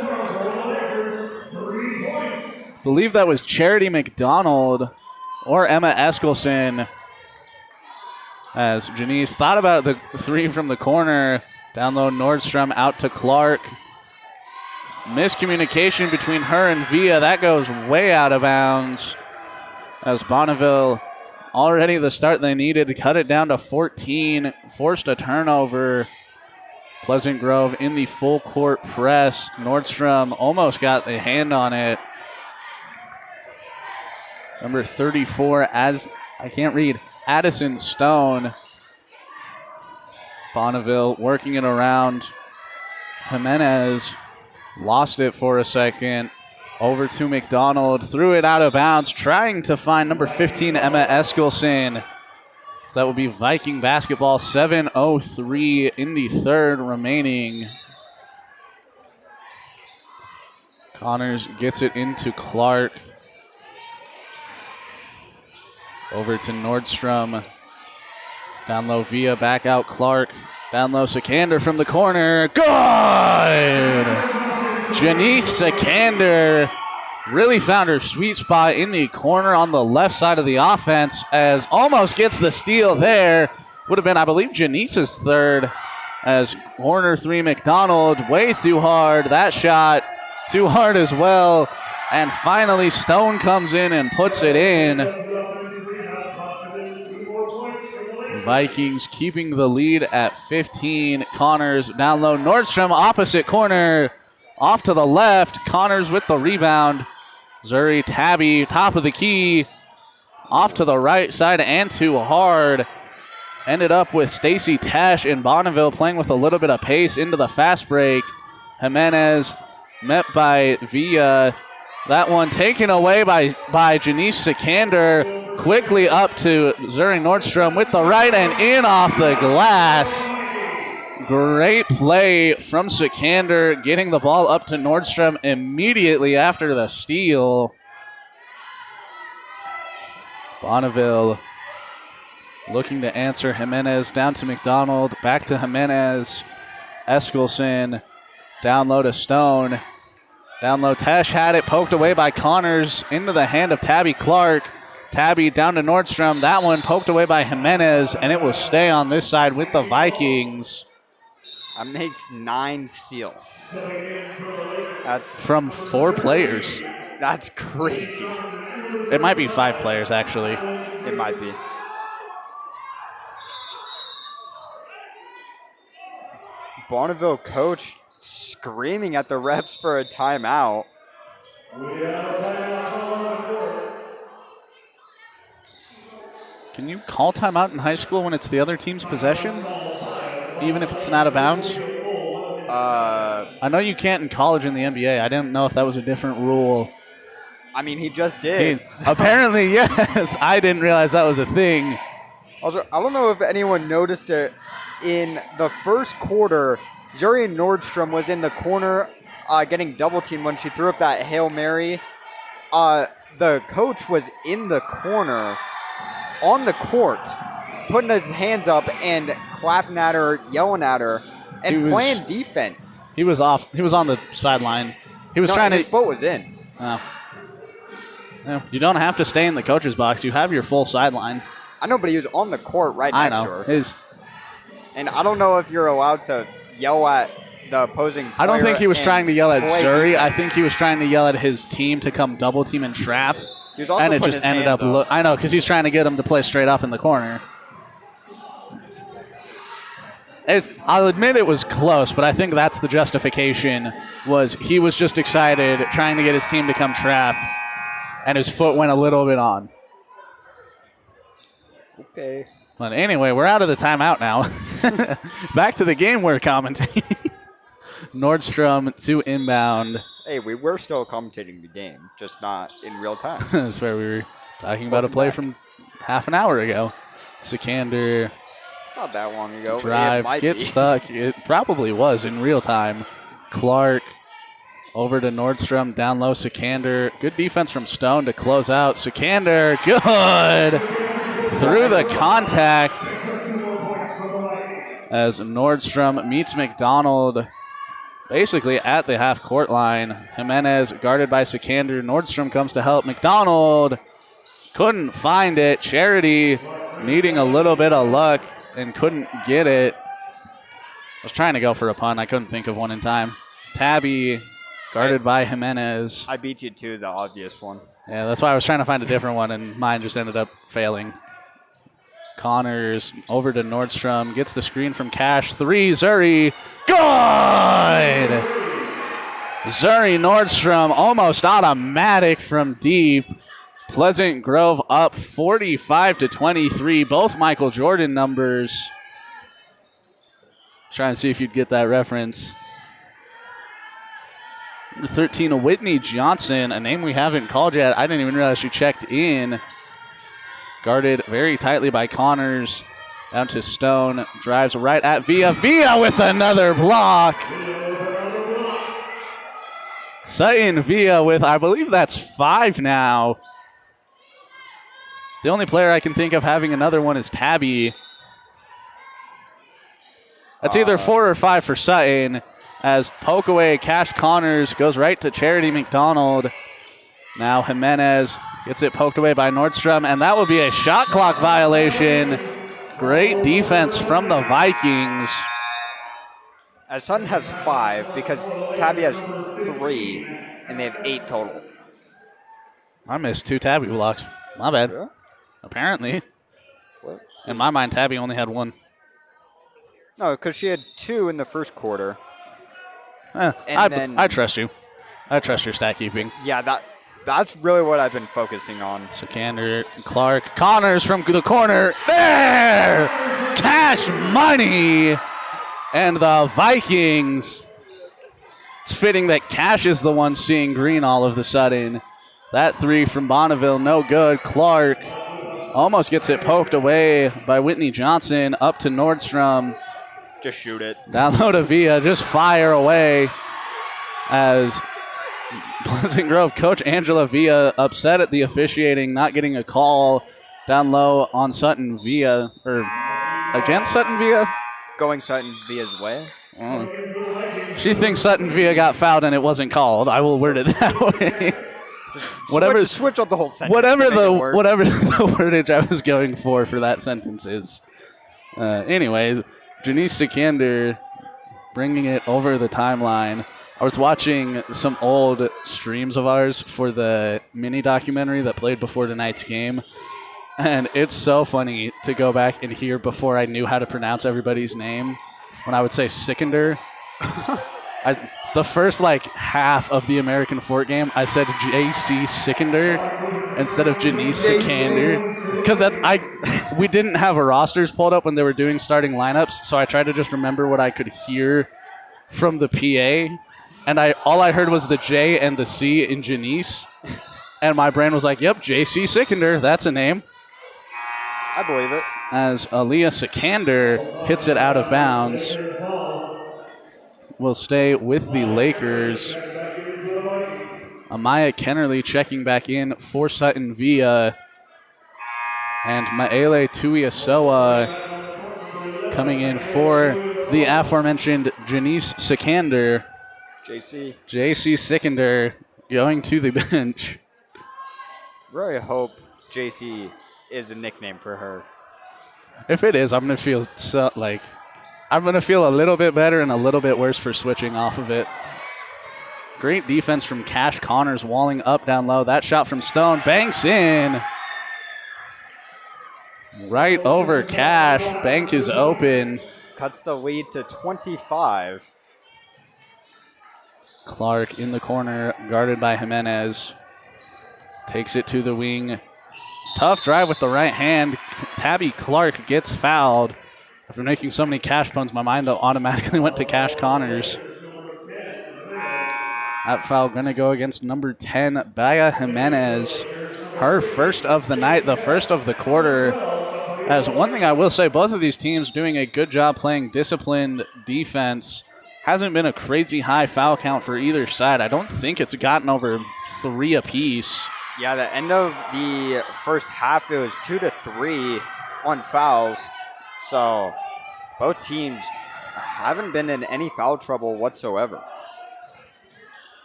I believe that was Charity McDonald or Emma Eskelson. As Janice thought about the 3 from the corner. Down low, Nordstrom out to Clark. Miscommunication between her and Villa. That goes way out of bounds. As Bonneville, already the start they needed to cut it down to 14. Forced a turnover. Pleasant Grove in the full court press. Nordstrom almost got a hand on it. Number 34, Addison Stone. Bonneville working it around. Jimenez lost it for a second. Over to McDonald. Threw it out of bounds. Trying to find number 15, Emma Eskelson. So that will be Viking basketball. 7:03 in the third remaining. Connors gets it into Clark. Over to Nordstrom. Down low, Villa. Back out, Clark. Down low, Sikander from the corner. Good! Janice Sikander really found her sweet spot in the corner on the left side of the offense, as almost gets the steal there. Would have been, I believe, Janice's third, as corner 3 McDonald. Way too hard. That shot too hard as well. And finally, Stone comes in and puts it in. Vikings keeping the lead at 15. Connors down low. Nordstrom opposite corner. Off to the left. Connors with the rebound. Zuri Tabby, top of the key. Off to the right side and too hard. Ended up with Stacy Tesh in Bonneville playing with a little bit of pace into the fast break. Jimenez met by Villa. That one taken away by Janice Sikander. Quickly up to Zuri Nordstrom with the right and in off the glass. Great play from Sikander, getting the ball up to Nordstrom immediately after the steal. Bonneville looking to answer. Jimenez down to McDonald, back to Jimenez. Eskelson down low to Stone. Down low, Tesh had it, poked away by Connors into the hand of Tabby Clark. Tabby down to Nordstrom. That one poked away by Jimenez, and it will stay on this side with the Vikings. That makes 9 steals. That's from 4 players. That's crazy. It might be 5 players, actually. It might be. Bonneville coach screaming at the refs for a timeout. Can you call timeout in high school when it's the other team's possession? Even if it's not out of bounds? I know you can't in college in the NBA. I didn't know if that was a different rule. I mean, he just did. Apparently, yes. I didn't realize that was a thing. Also, I don't know if anyone noticed it. In the first quarter, Zuri Nordstrom was in the corner getting double teamed when she threw up that Hail Mary. The coach was in the corner on the court, putting his hands up and clapping at her, yelling at her, and playing defense. He was off. He was on the sideline. He was trying to. His foot was in. Oh. No, you don't have to stay in the coach's box. You have your full sideline. I know, but he was on the court right next to her. And I don't know if you're allowed to yell at the opposing player. I don't think he was trying to yell at Zuri. I think he was trying to yell at his team to come double team and trap. He was also and it just ended up. I know, because he's trying to get him to play straight up in the corner. I'll admit it was close, but I think that's the justification. Was he was just excited, trying to get his team to come trap, and his foot went a little bit on. Okay. But anyway, we're out of the timeout now. Back to the game we're commentating. Nordstrom to inbound. Hey, we were still commentating the game, just not in real time. That's where we were talking about a play from half an hour ago. Sikander. Not that long ago. Drive, get stuck. It probably was in real time. Clark over to Nordstrom, down low, Sikander. Good defense from Stone to close out. Sikander, good! Through the contact as Nordstrom meets McDonald basically at the half-court line. Jimenez guarded by Sikander. Nordstrom comes to help. McDonald couldn't find it. Charity needing a little bit of luck and couldn't get it. I was trying to go for a punt. I couldn't think of one in time. Tabby guarded by Jimenez. I beat you to the obvious one. Yeah, that's why I was trying to find a different one, and mine just ended up failing. Connors over to Nordstrom. Gets the screen from Cash. 3, Zuri. Good! Zuri Nordstrom almost automatic from deep. Pleasant Grove up 45-23. Both Michael Jordan numbers. Trying to see if you'd get that reference. Number 13, Whitney Johnson, a name we haven't called yet. I didn't even realize she checked in. Guarded very tightly by Connors. Down to Stone. Drives right at Villa. Villa with another block. Sutton Villa with, I believe that's 5 now. The only player I can think of having another one is Tabby. That's either 4 or 5 for Sutton. As poke away, Cash Connors goes right to Charity McDonald. Now Jimenez gets it poked away by Nordstrom, and that will be a shot clock violation. Great defense from the Vikings. As Sutton has 5 because Tabby has 3, and they have 8 total. I missed 2 Tabby blocks. My bad. Yeah. Apparently. What? In my mind, Tabby only had 1. No, because she had 2 in the first quarter. Then I trust you. I trust your stat keeping. Yeah, that's really what I've been focusing on. Sikander, Clark, Connors from the corner. There! Cash money! And the Vikings. It's fitting that Cash is the one seeing green all of a sudden. That 3 from Bonneville, no good. Clark almost gets it poked away by Whitney Johnson. Up to Nordstrom. Just shoot it. Down low to Villa, just fire away as Pleasant Grove coach Angela Villa upset at the officiating, not getting a call down low on Sutton Villa, or against Sutton Villa? Going Sutton Villa's way. She thinks Sutton Villa got fouled and it wasn't called. I will word it that way. Switch up the whole sentence. Whatever the wordage I was going for that sentence is. Anyway, Janice Sikander bringing it over the timeline. I was watching some old streams of ours for the mini documentary that played before tonight's game. And it's so funny to go back and hear before I knew how to pronounce everybody's name. When I would say Sikander, the first half of the American Fort game, I said J.C. Sikander instead of Janice Sikander. Because we didn't have a rosters pulled up when they were doing starting lineups, so I tried to just remember what I could hear from the PA. And all I heard was the J and the C in Janice. And my brain was like, yep, J.C. Sikander, that's a name. I believe it. As Aaliyah Sikander hits it out of bounds. Will stay with the Lakers. Amaya Kennerly checking back in for Sutton Villa. And Maele Tuiasoa coming in for the aforementioned Janice Sikander. JC Sikander going to the bench. Really hope JC is a nickname for her. If it is, I'm gonna feel a little bit better and a little bit worse for switching off of it. Great defense from Cash Connors, walling up down low. That shot from Stone banks in. Right over Cash. Bank is open. cuts the lead to 25. Clark in the corner, guarded by Jimenez. Takes it to the wing. Tough drive with the right hand. Tabby Clark gets fouled. After making so many cash puns, my mind automatically went to Cash Connors. That foul going to go against number 10, Baya Jimenez. Her first of the night, the first of the quarter. As one thing I will say, both of these teams doing a good job playing disciplined defense. Hasn't been a crazy high foul count for either side. I don't think it's gotten over 3 apiece. Yeah, the end of the first half, it was 2-3 on fouls. So both teams haven't been in any foul trouble whatsoever.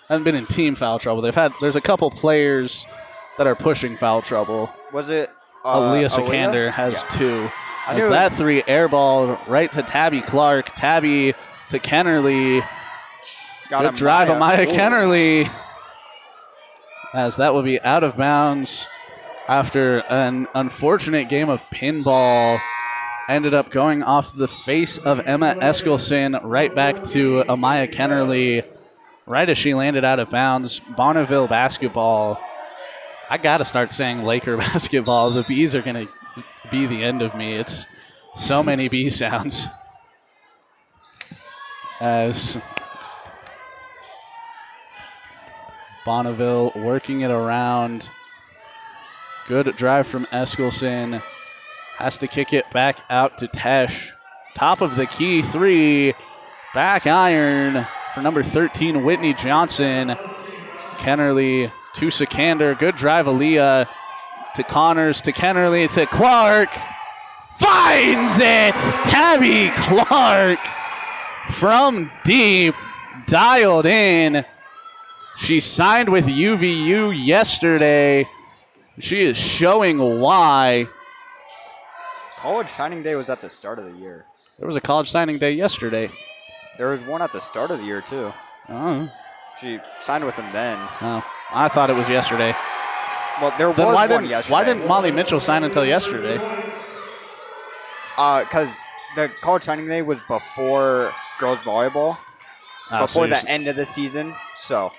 Haven't been in team foul trouble. There's a couple players that are pushing foul trouble. Was it Aaliyah Sikander has 2. As that 3 airball right to Tabby Clark. Tabby to Kennerly. Good drive, Amaya Kennerly. As that will be out of bounds after an unfortunate game of pinball. Ended up going off the face of Emma Eskelson right back to Amaya Kennerly right as she landed out of bounds. Bonneville basketball. I got to start saying Laker basketball. The Bees are going to be the end of me. It's so many B sounds. As Bonneville working it around. Good drive from Eskelson. Has to kick it back out to Tesh. Top of the key 3. Back iron for number 13, Whitney Johnson. Kennerly to Sikander. Good drive, Aaliyah to Connors, to Kennerly, to Clark. Finds it! Tabby Clark from deep, dialed in. She signed with UVU yesterday. She is showing why. College signing day was at the start of the year. There was a college signing day yesterday. There was one at the start of the year, too. Oh. She signed with him then. Oh, I thought it was yesterday. Well, there then was why one didn't, yesterday. Why didn't Molly Mitchell sign until yesterday? Because the college signing day was before girls volleyball, before the end of the season. So,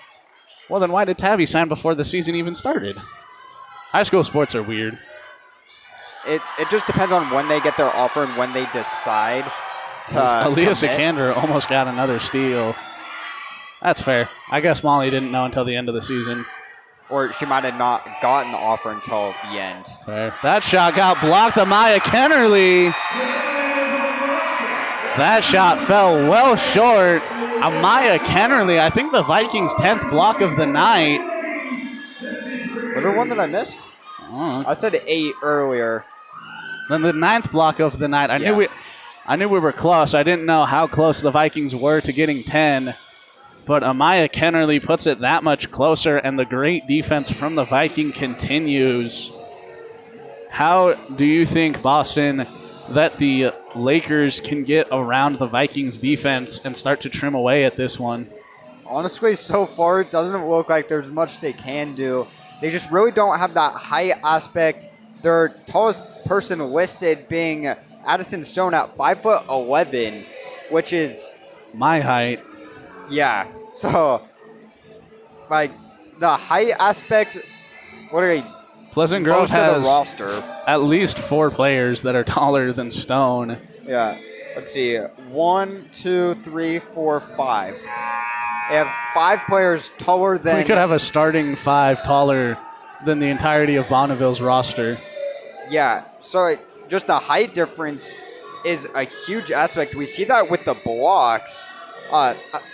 well, then why did Tabby sign before the season even started? High school sports are weird. It just depends on when they get their offer and when they decide to Aaliyah Sikander almost got another steal. That's fair. I guess Molly didn't know until the end of the season. Or she might have not gotten the offer until the end. Fair. That shot got blocked. Amaya Kennerly. That shot fell well short. Amaya Kennerly, I think the Vikings' 10th block of the night. Was there one that I missed? I said 8 earlier. Then the 9th block of the night. I knew we were close. I didn't know how close the Vikings were to getting 10. But Amaya Kennerly puts it that much closer, and the great defense from the Viking continues. How do you think, Boston, that the Lakers can get around the Vikings defense and start to trim away at this one? Honestly, so far, it doesn't look like there's much they can do. They just really don't have that height aspect. Their tallest person listed being Addison Stone at 5'11", which is my height. Yeah. So, like, the height aspect, what are they? Pleasant Grove has the roster. At least 4 players that are taller than Stone. Yeah. Let's see. 1, 2, 3, 4, 5. They have 5 players taller than... We could have a starting 5 taller than the entirety of Bonneville's roster. Yeah. So, just the height difference is a huge aspect. We see that with the blocks.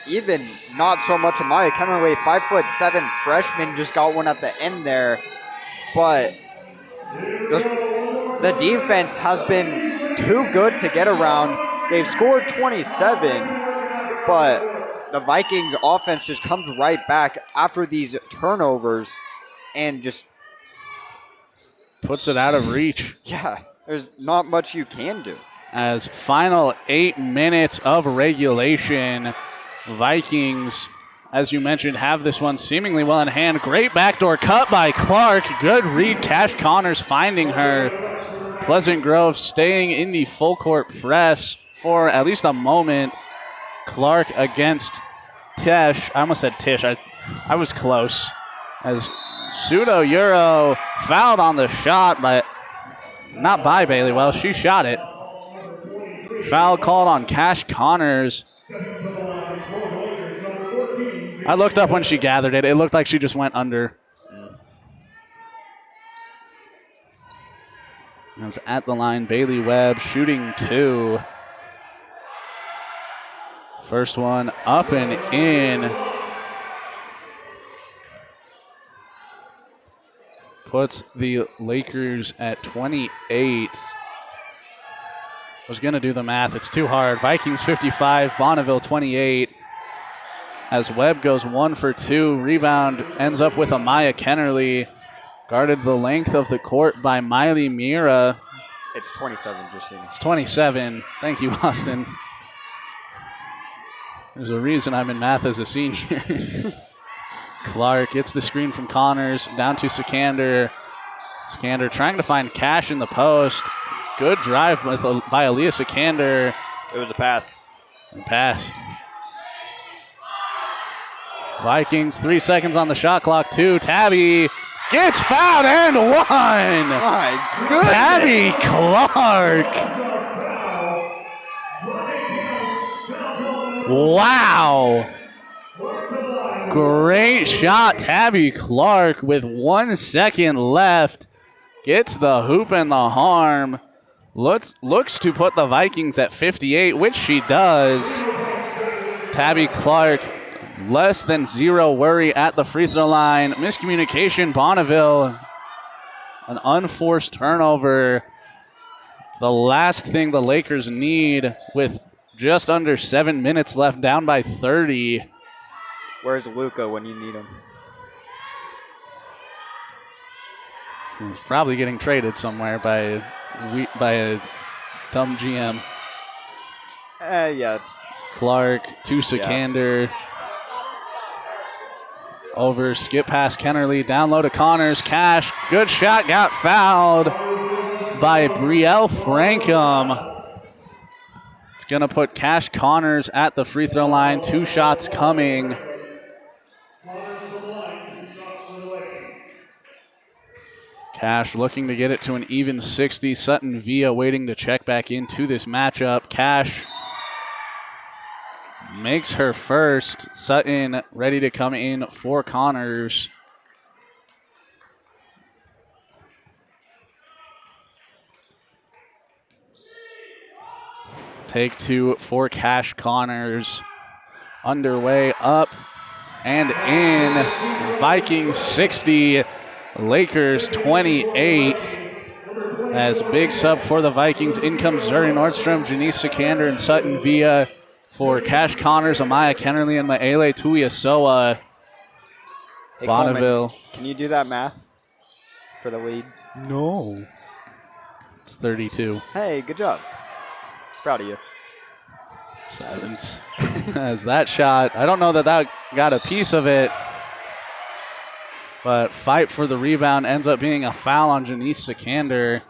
Even not so much Amaya Kennerly, 5'7" freshman, just got one at the end there. But just the defense has been too good to get around. They've scored 27, but the Vikings offense just comes right back after these turnovers and just puts it out of reach. Yeah, there's not much you can do. As final 8 minutes of regulation, Vikings, as you mentioned, have this one seemingly well in hand. Great backdoor cut by Clark. Good read. Cash Connors finding her. Pleasant Grove staying in the full court press for at least a moment. Clark against Tish. I almost said Tish. I was close. As Pseudo Euro fouled on the shot, but not by Bailey. Well, she shot it. Foul called on Cash Connors. I looked up when she gathered it. It looked like she just went under. As at the line, Bailey Webb shooting 2. First one up and in. Puts the Lakers at 28. Was going to do the math. It's too hard. Vikings 55, Bonneville 28. As Webb goes 1 for 2. Rebound ends up with Amaya Kennerly. Guarded the length of the court by Miley Mira. It's 27, just so you know. It's 27. Thank you, Austin. There's a reason I'm in math as a senior. Clark gets the screen from Connors. Down to Sikander. Sikander trying to find Cash in the post. Good drive by Aaliyah Sikander. It was a pass. Pass. Vikings, 3 seconds on the shot clock, 2. Tabby gets fouled and 1. My goodness. Tabby Clark. Wow. Great shot, Tabby Clark with 1 second left. Gets the hoop and the harm. Looks to put the Vikings at 58, which she does. Tabby Clark, less than 0 worry at the free throw line. Miscommunication, Bonneville. An unforced turnover. The last thing the Lakers need with just under 7 minutes left, down by 30. Where's Luka when you need him? He's probably getting traded somewhere by a dumb GM. Yeah. Clark to Sikander. Over, skip past Kennerly, down low to Connors. Cash, good shot, got fouled by Brielle Frankham. It's going to put Cash Connors at the free throw line. 2 shots coming. Cash looking to get it to an even 60. Sutton Villa waiting to check back into this matchup. Cash makes her first. Sutton ready to come in for Connors. Take 2 for Cash Connors. Underway, up and in. Vikings 60. Lakers 28. As big sub for the Vikings, in comes Zuri Nordstrom, Janice Sikander, and Sutton Villa for Cash Connors, Amaya Kennerly, and Maele Tuiasoa. Hey, Bonneville. Coleman, can you do that math for the lead? No. It's 32. Hey, good job. Proud of you. Silence. As that shot, I don't know that got a piece of it. But fight for the rebound ends up being a foul on Janice Sikander.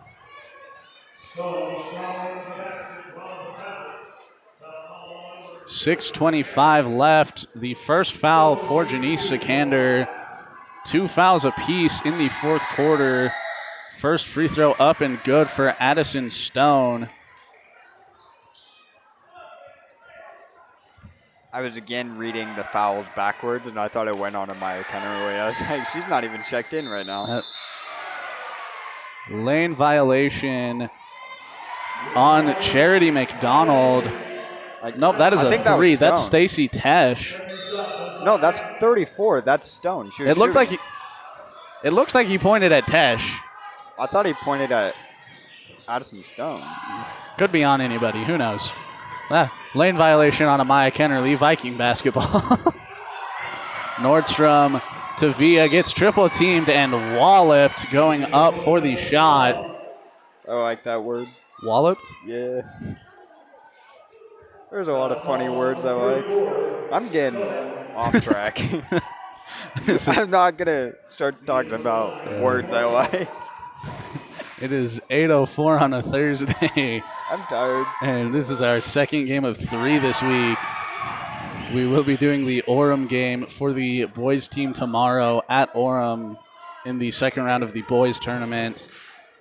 6:25 left. The first foul for Janice Sikander. 2 fouls apiece in the 4th quarter. First free throw up and good for Addison Stone. I was again reading the fouls backwards, and I thought it went on to Maya Kennerly. I was like, she's not even checked in right now. Lane violation on Charity McDonald. Nope, that is a 3. That's Stacy Tesh. No, that's 34. That's Stone. It looks like he pointed at Tesh. I thought he pointed at Addison Stone. Could be on anybody. Who knows? Lane violation on Amaya Kennerly, Viking basketball. Nordstrom to Villa, gets triple teamed and walloped going up for the shot. I like that word. Walloped? Yeah. There's a lot of funny words I like. I'm getting off track. I'm not going to start talking about words I like. It is 8:04 on a Thursday, I'm tired. and this is our second game of 3 this week. We will be doing the Orem game for the boys team tomorrow at Orem in the second round of the boys tournament.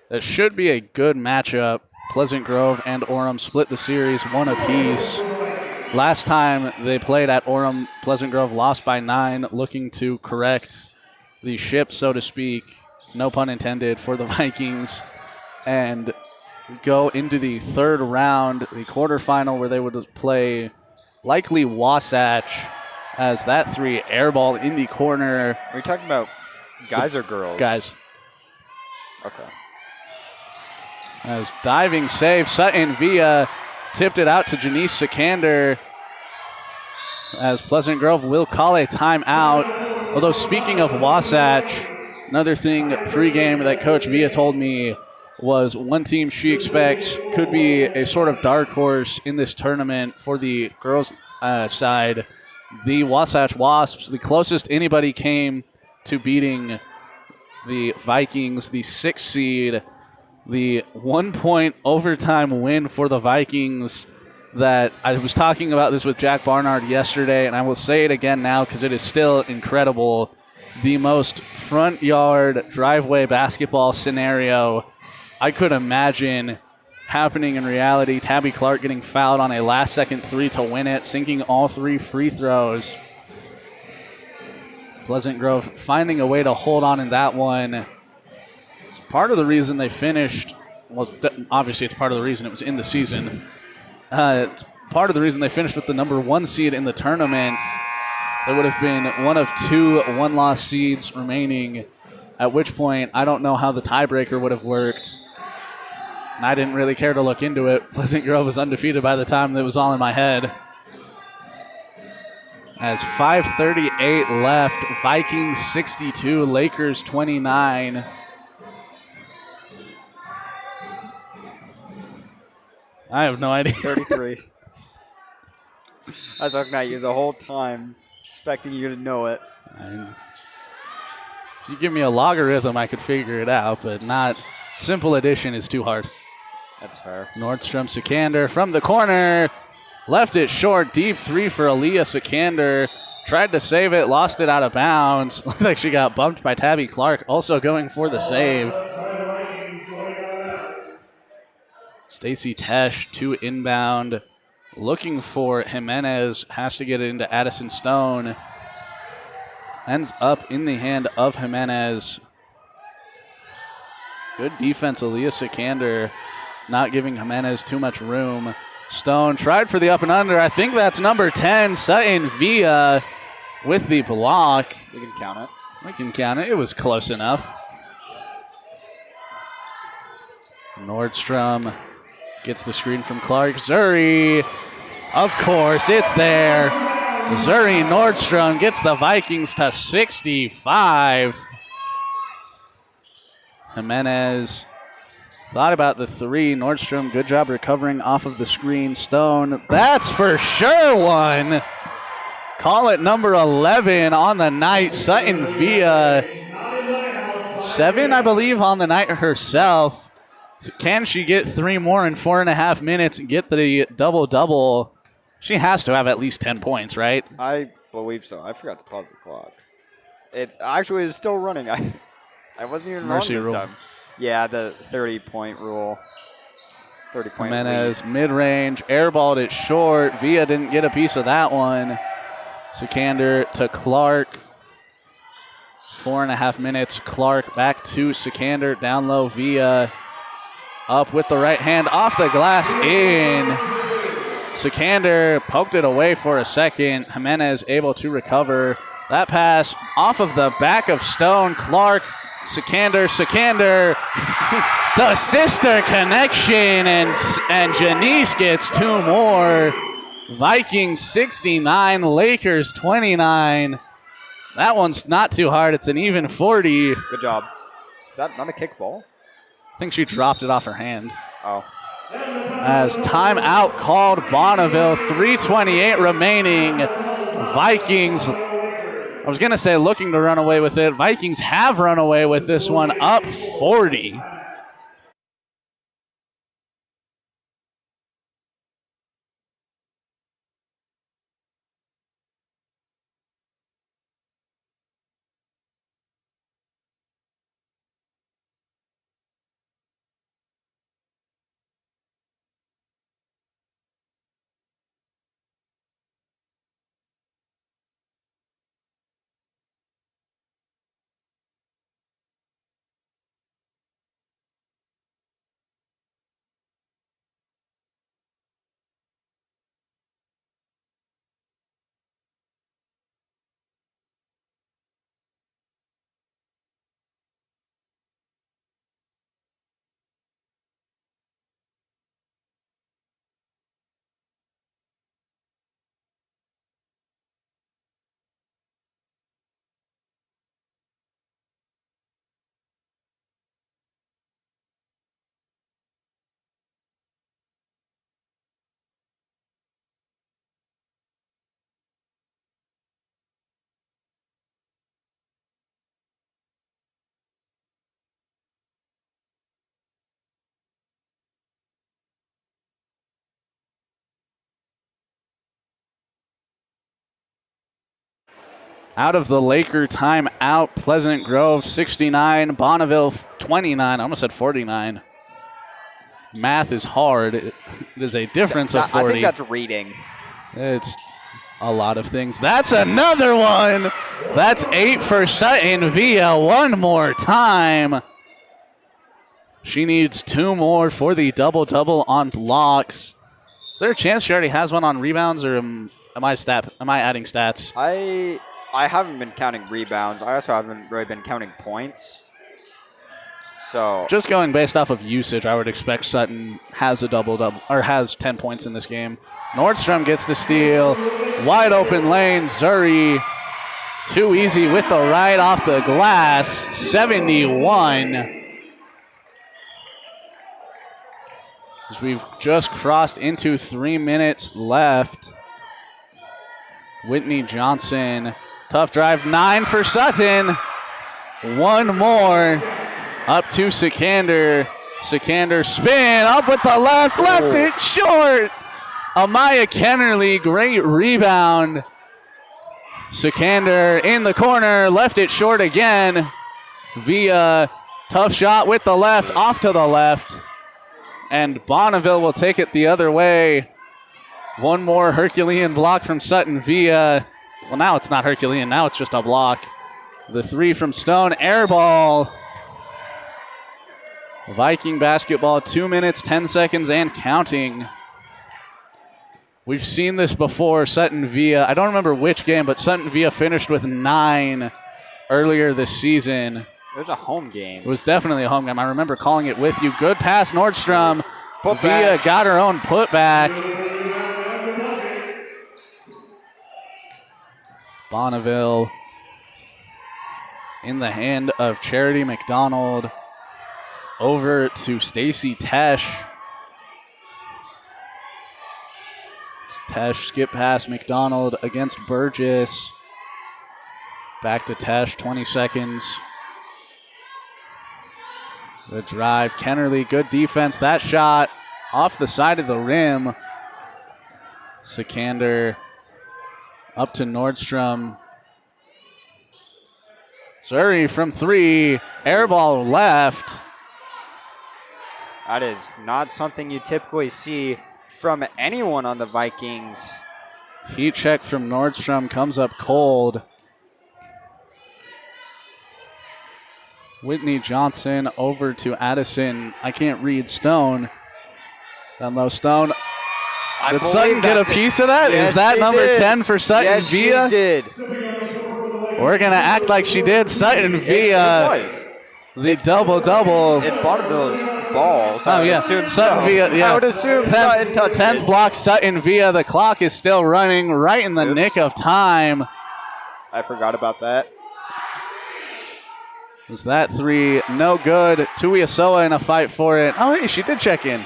That should be a good matchup. Pleasant Grove and Orem split the series 1 apiece. Last time they played at Orem, Pleasant Grove lost by 9, looking to correct the ship, so to speak, no pun intended, for the Vikings, and go into the third round, the quarterfinal, where they would play likely Wasatch, as that 3 airball in the corner. Are you talking about guys or girls? Guys. Okay. As diving save, Sutton Villa tipped it out to Janice Sikander, as Pleasant Grove will call a timeout. Although speaking of Wasatch, another thing pregame that Coach Villa told me was one team she expects could be a sort of dark horse in this tournament for the girls' side. The Wasatch Wasps, the closest anybody came to beating the Vikings, the 6th seed, the 1-point overtime win for the Vikings. That I was talking about this with Jack Barnard yesterday, and I will say it again now because it is still incredible. The most front yard driveway basketball scenario I could imagine happening in reality. Tabby Clark getting fouled on a last-second 3 to win it, sinking all 3 free throws. Pleasant Grove finding a way to hold on in that one. It's part of the reason they finished. Well, obviously it's part of the reason it was in the season. It's part of the reason they finished with the number 1 seed in the tournament. There would have been one of 2 one-loss seeds remaining, at which point I don't know how the tiebreaker would have worked. And I didn't really care to look into it. Pleasant Grove was undefeated by the time that was all in my head. As 5:38 left, Vikings 62, Lakers 29. I have no idea. 33. I was looking at you the whole time, expecting you to know it. If you give me a logarithm, I could figure it out, but not simple addition is too hard. That's fair. Nordstrom Sikander from the corner. Left it short, deep 3 for Aaliyah Sikander. Tried to save it, lost it out of bounds. Looks like she got bumped by Tabby Clark, also going for the save. Stacy Tesh, 2 inbound. Looking for Jimenez, has to get it into Addison Stone. Ends up in the hand of Jimenez. Good defense, Aaliyah Sikander, not giving Jimenez too much room. Stone tried for the up and under. I think that's number 10, Sutton Villa with the block. We can count it. We can count it. It was close enough. Nordstrom gets the screen from Clark. Zuri, of course, it's there. Zuri Nordstrom gets the Vikings to 65. Jimenez thought about the 3. Nordstrom, good job recovering off of the screen. Stone, that's for sure one. Call it number 11 on the night. Sutton Villa, 7, I believe, on the night herself. Can she get 3 more in 4.5 minutes and get the double-double? She has to have at least 10 points, right? I believe so. I forgot to pause the clock. It actually is still running. I wasn't even Mercy wrong this rule. time. Yeah, the 30-point rule. 30-point Jimenez, mid-range, airballed it short. Villa didn't get a piece of that one. Sikander to Clark. 4.5 minutes. Clark back to Sikander. Down low, Villa. Up with the right hand, off the glass, in. Sikander poked it away for a second. Jimenez able to recover. That pass off of the back of Stone. Clark, Sikander. The sister connection, and Janice gets 2 more. Vikings 69, Lakers 29. That one's not too hard. It's an even 40. Good job. Is that not a kickball? I think she dropped it off her hand. Oh. As timeout called Bonneville, 3:28 remaining. Vikings, I was going to say looking to run away with it. Vikings have run away with this one, up 40. Out of the Laker timeout, Pleasant Grove 69, Bonneville 29. I almost said 49. Math is hard. It is a difference of 40. I think that's reading. It's a lot of things. That's another one. That's 8 for Sutton Villa one more time. She needs 2 more for the double-double on blocks. Is there a chance she already has one on rebounds, or am I adding stats? I haven't been counting rebounds. I also haven't really been counting points. So just going based off of usage, I would expect Sutton has a double-double or has 10 points in this game. Nordstrom gets the steal. Wide open lane. Zuri too easy with the right off the glass. 71. As we've just crossed into 3 minutes left. Whitney Johnson. Tough drive. 9 for Sutton. 1 more. Up to Sikander. Sikander spin. Up with the left. Left it short. Amaya Kennerly. Great rebound. Sikander in the corner. Left it short again. Via tough shot with the left. Off to the left. And Bonneville will take it the other way. 1 more Herculean block from Sutton Villa. Well, now it's not Herculean. Now it's just a block. The 3 from Stone. Air ball. Viking basketball. 2 minutes, 10 seconds, and counting. We've seen this before. Sutton Villa. I don't remember which game, but Sutton Villa finished with 9 earlier this season. It was a home game. It was definitely a home game. I remember calling it with you. Good pass, Nordstrom. Put Villa back. got her own putback. Bonneville in the hand of Charity McDonald. Over to Stacy Tesh. Tesh skip past McDonald against Burgess. Back to Tesh, 20 seconds. The drive, Kennerly, good defense. That shot off the side of the rim. Sikander up to Nordstrom. Zuri from 3, air ball left. That is not something you typically see from anyone on the Vikings. Heat check from Nordstrom comes up cold. Whitney Johnson over to Addison. I can't read Stone. Down low, Stone. Did Sutton get a piece of that? Yes, is that number did. 10 for Sutton yes, Villa? She did. We're going to act like she did. Sutton Villa. It was. The double-double. It's Bonneville's ball. So Oh, yeah. Sutton Villa. Yeah. I would assume Sutton touched 10th it. block, Sutton Villa. The clock is still running right in the nick of time. I forgot about that. Was that 3 no good? Tuiasoa in a fight for it. Oh, hey, she did check in.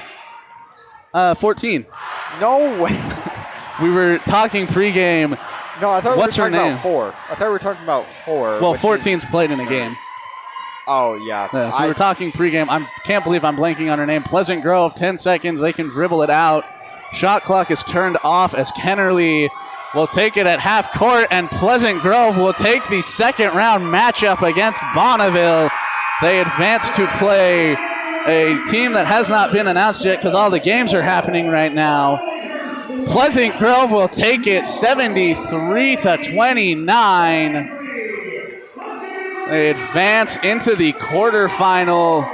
14. No way. We were talking pregame. No, I thought What's we her were talking name? about 4. I thought we were talking about 4. Well, which 14's is- played in a game. Oh, yeah. We were talking pregame. I can't believe I'm blanking on her name. Pleasant Grove, 10 seconds. They can dribble it out. Shot clock is turned off as Kennerly will take it at half court, and Pleasant Grove will take the second round matchup against Bonneville. They advance to play a team that has not been announced yet because all the games are happening right now. Pleasant Grove will take it 73-29. They advance into the quarterfinal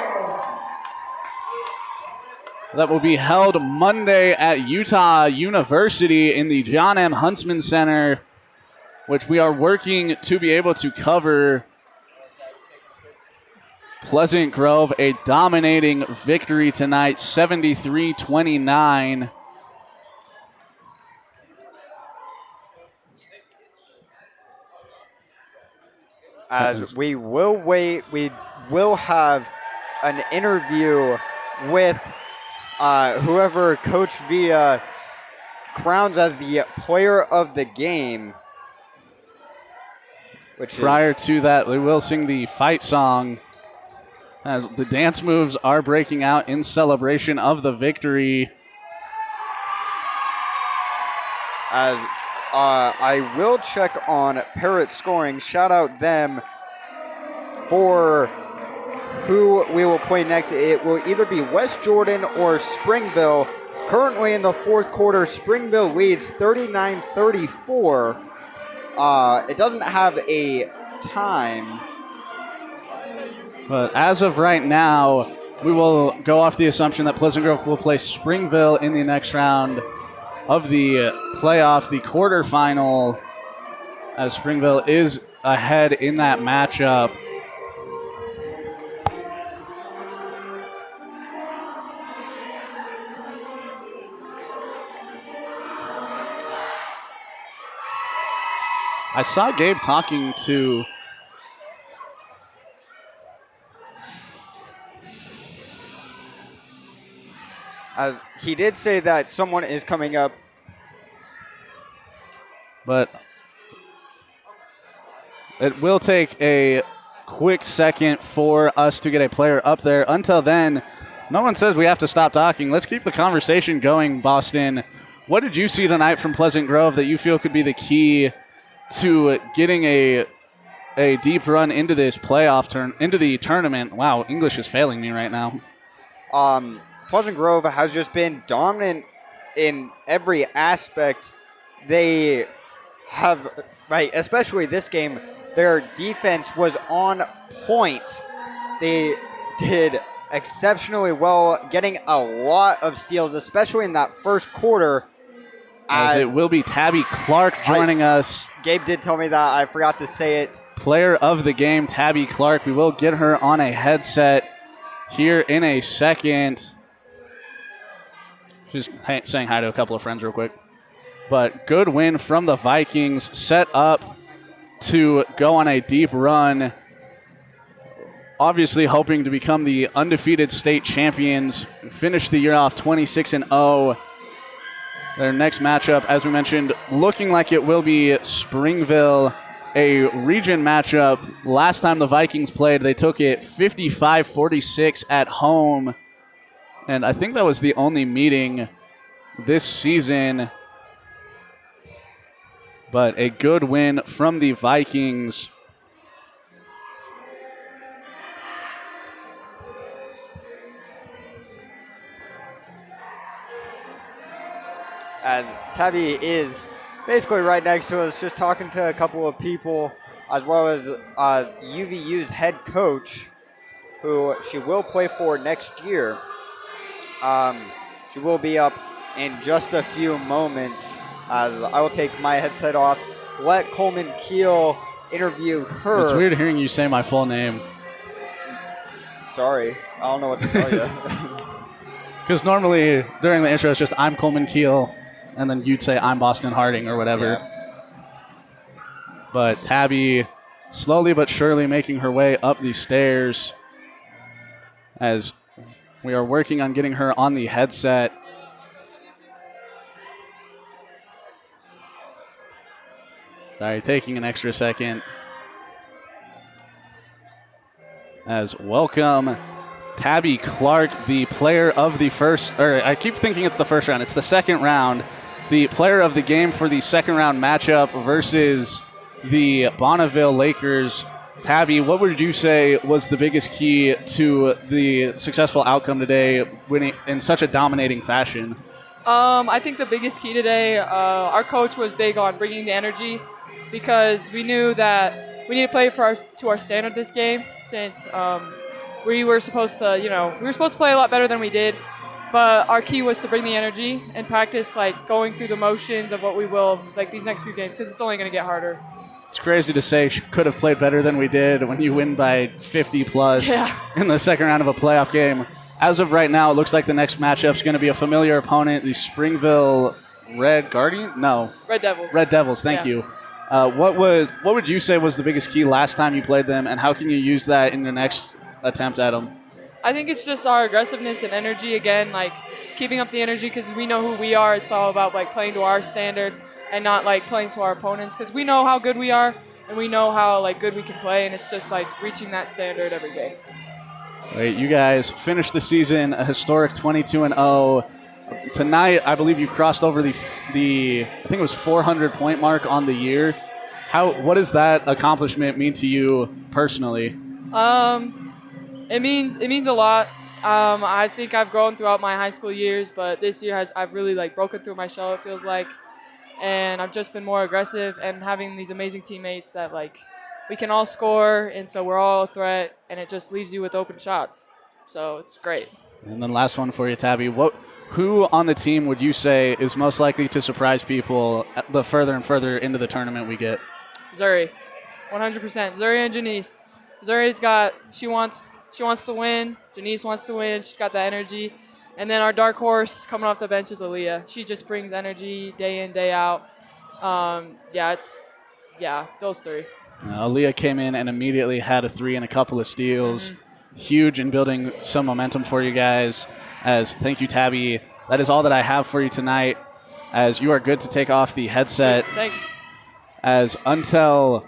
that will be held Monday at Utah University in the John M. Huntsman Center, which we are working to be able to cover. Pleasant Grove, a dominating victory tonight, 73-29. As we will wait, we will have an interview with whoever Coach Villa crowns as the player of the game. Prior to that, we will sing the fight song as the dance moves are breaking out in celebration of the victory. As I will check on Parrot Scoring. Shout out them for who we will play next. It will either be West Jordan or Springville. Currently in the fourth quarter, Springville leads 39-34. It doesn't have a time. But as of right now, we will go off the assumption that Pleasant Grove will play Springville in the next round of the playoff, the quarterfinal, as Springville is ahead in that matchup. I saw Gabe talking to he did say that someone is coming up. But it will take a quick second for us to get a player up there. Until then, no one says we have to stop talking. Let's keep the conversation going, Boston. What did you see tonight from Pleasant Grove that you feel could be the key to getting a deep run into this playoff into the tournament? Wow, English is failing me right now. Pleasant Grove has just been dominant in every aspect. They have, right, especially this game, their defense was on point. They did exceptionally well, getting a lot of steals, especially in that first quarter. As it will be Tabby Clark joining us. Gabe did tell me that. I forgot to say it. Player of the game, Tabby Clark. We will get her on a headset here in a second. Just saying hi to a couple of friends real quick. But good win from the Vikings, set up to go on a deep run. Obviously hoping to become the undefeated state champions, finish the year off 26-0. Their next matchup, as we mentioned, looking like it will be Springville, a region matchup. Last time the Vikings played, they took it 55-46 at home. And I think that was the only meeting this season. But a good win from the Vikings. As Tabby is basically right next to us, just talking to a couple of people, as well as UVU's head coach, who she will play for next year. She will be up in just a few moments, as I will take my headset off, let Coleman Keel interview her. It's weird hearing you say my full name. Sorry, I don't know what to tell you. Because normally during the intro, it's just I'm Coleman Keel, and then you'd say I'm Boston Harding or whatever. Yeah. But Tabby slowly but surely making her way up the stairs as we are working on getting her on the headset. Sorry, taking an extra second. As welcome Tabby Clark, the player of the first, or I keep thinking it's the first round. It's the second round. The player of the game for the second round matchup versus the Bonneville Lakers. Tabby, what would you say was the biggest key to the successful outcome today, winning in such a dominating fashion? I think the biggest key today, our coach was big on bringing the energy, because we knew that we need to play to our standard this game, since we were supposed to play a lot better than we did. But our key was to bring the energy and practice, like, going through the motions of what we will, like, these next few games, because it's only going to get harder. It's crazy to say she could have played better than we did when you win by 50-plus in the second round of a playoff game. As of right now, it looks like the next matchup is going to be a familiar opponent, the Springville Red Guardian? No. Red Devils. Red Devils, thank you. What would you say was the biggest key last time you played them, and how can you use that in the next attempt at them? I think it's just our aggressiveness and energy, again, like keeping up the energy, because we know who we are. It's all about, like, playing to our standard and not, like, playing to our opponents, because we know how good we are and we know how, like, good we can play, and it's just, like, reaching that standard every game. Wait, you guys finished the season a historic 22-0. tonight, I believe you crossed over the I think it was 400 point mark on the year. What does that accomplishment mean to you personally? It means a lot. I think I've grown throughout my high school years, but this year I've really like broken through my shell. It feels like, and I've just been more aggressive and having these amazing teammates that like we can all score, and so we're all a threat, and it just leaves you with open shots. So it's great. And then last one for you, Tabby. Who on the team would you say is most likely to surprise people the further and further into the tournament we get? Zuri, 100%. Zuri and Janice. She wants to win. Janice wants to win. She's got that energy. And then our dark horse coming off the bench is Aaliyah. She just brings energy day in, day out. Those three. Aaliyah came in and immediately had a 3 and a couple of steals. Huge in building some momentum for you guys. Thank you, Tabby. That is all that I have for you tonight, as you are good to take off the headset. Thanks. As until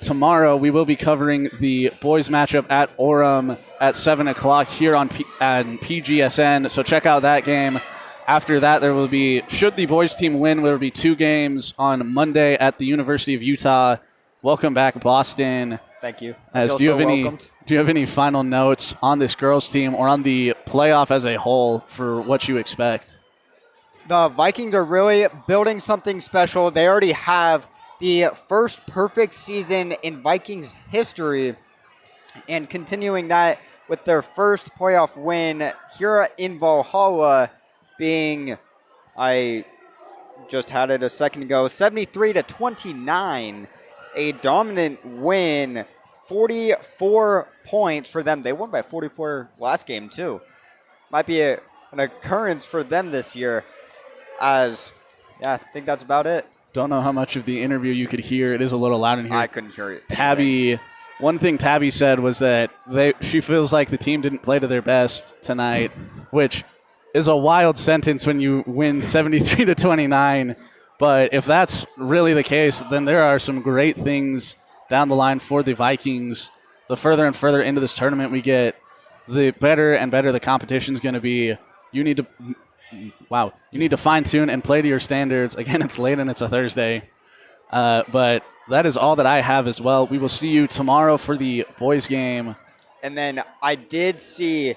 tomorrow, we will be covering the boys matchup at Orem at 7 o'clock here on PGSN. So check out that game. After that, there will be, should the boys team win, there will be 2 games on Monday at the University of Utah. Welcome back, Boston. Thank you. Do you have any final notes on this girls team or on the playoff as a whole for what you expect? The Vikings are really building something special. They already have the first perfect season in Vikings history, and continuing that with their first playoff win here in Valhalla, being, I just had it a second ago, 73-29. A dominant win, 44 points for them. They won by 44 last game, too. Might be an occurrence for them this year. I think that's about it. Don't know how much of the interview you could hear. It is a little loud in here. I couldn't hear it. One thing Tabby said was that she feels like the team didn't play to their best tonight, which is a wild sentence when you win 73-29. But if that's really the case, then there are some great things down the line for the Vikings. The further and further into this tournament we get, the better and better the competition is going to be. You need to fine-tune and play to your standards. Again, it's late and it's a Thursday. But that is all that I have as well. We will see you tomorrow for the boys game. And then I did see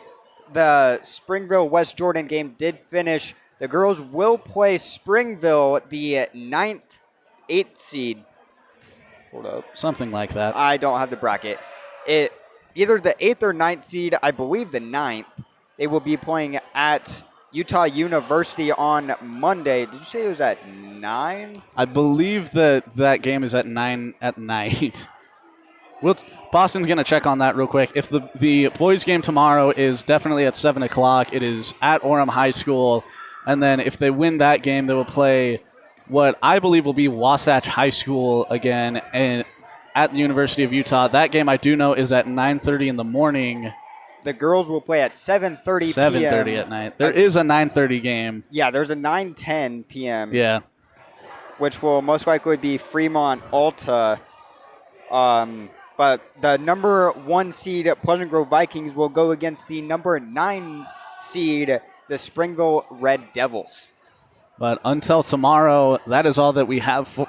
the Springville-West Jordan game did finish. The girls will play Springville, the 9th, 8th seed. Hold up. Something like that. I don't have the bracket. Either the 8th or 9th seed, I believe the 9th. They will be playing at Utah University on Monday. Did you say it was at 9? I believe that game is at 9 at night. Boston's going to check on that real quick. If the boys game tomorrow is definitely at 7 o'clock, it is at Orem High School. And then if they win that game, they will play what I believe will be Wasatch High School again and at the University of Utah. That game I do know is at 9:30 in the morning. The girls will play at 7:30 p.m. 7:30 at night. There is a 9:30 game. Yeah, there's a 9:10 p.m. Yeah. Which will most likely be Fremont Alta. But the number 1 seed Pleasant Grove Vikings will go against the number 9 seed, the Springville Red Devils. But until tomorrow, that is all that we have for.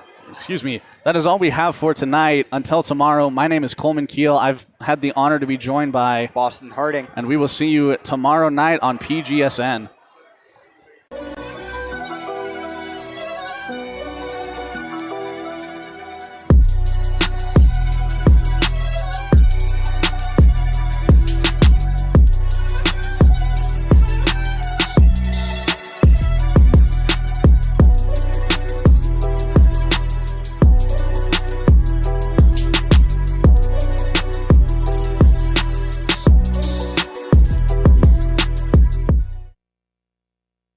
That is all we have for tonight. Until tomorrow, my name is Coleman Keel. I've had the honor to be joined by Boston Harding. And we will see you tomorrow night on PGSN.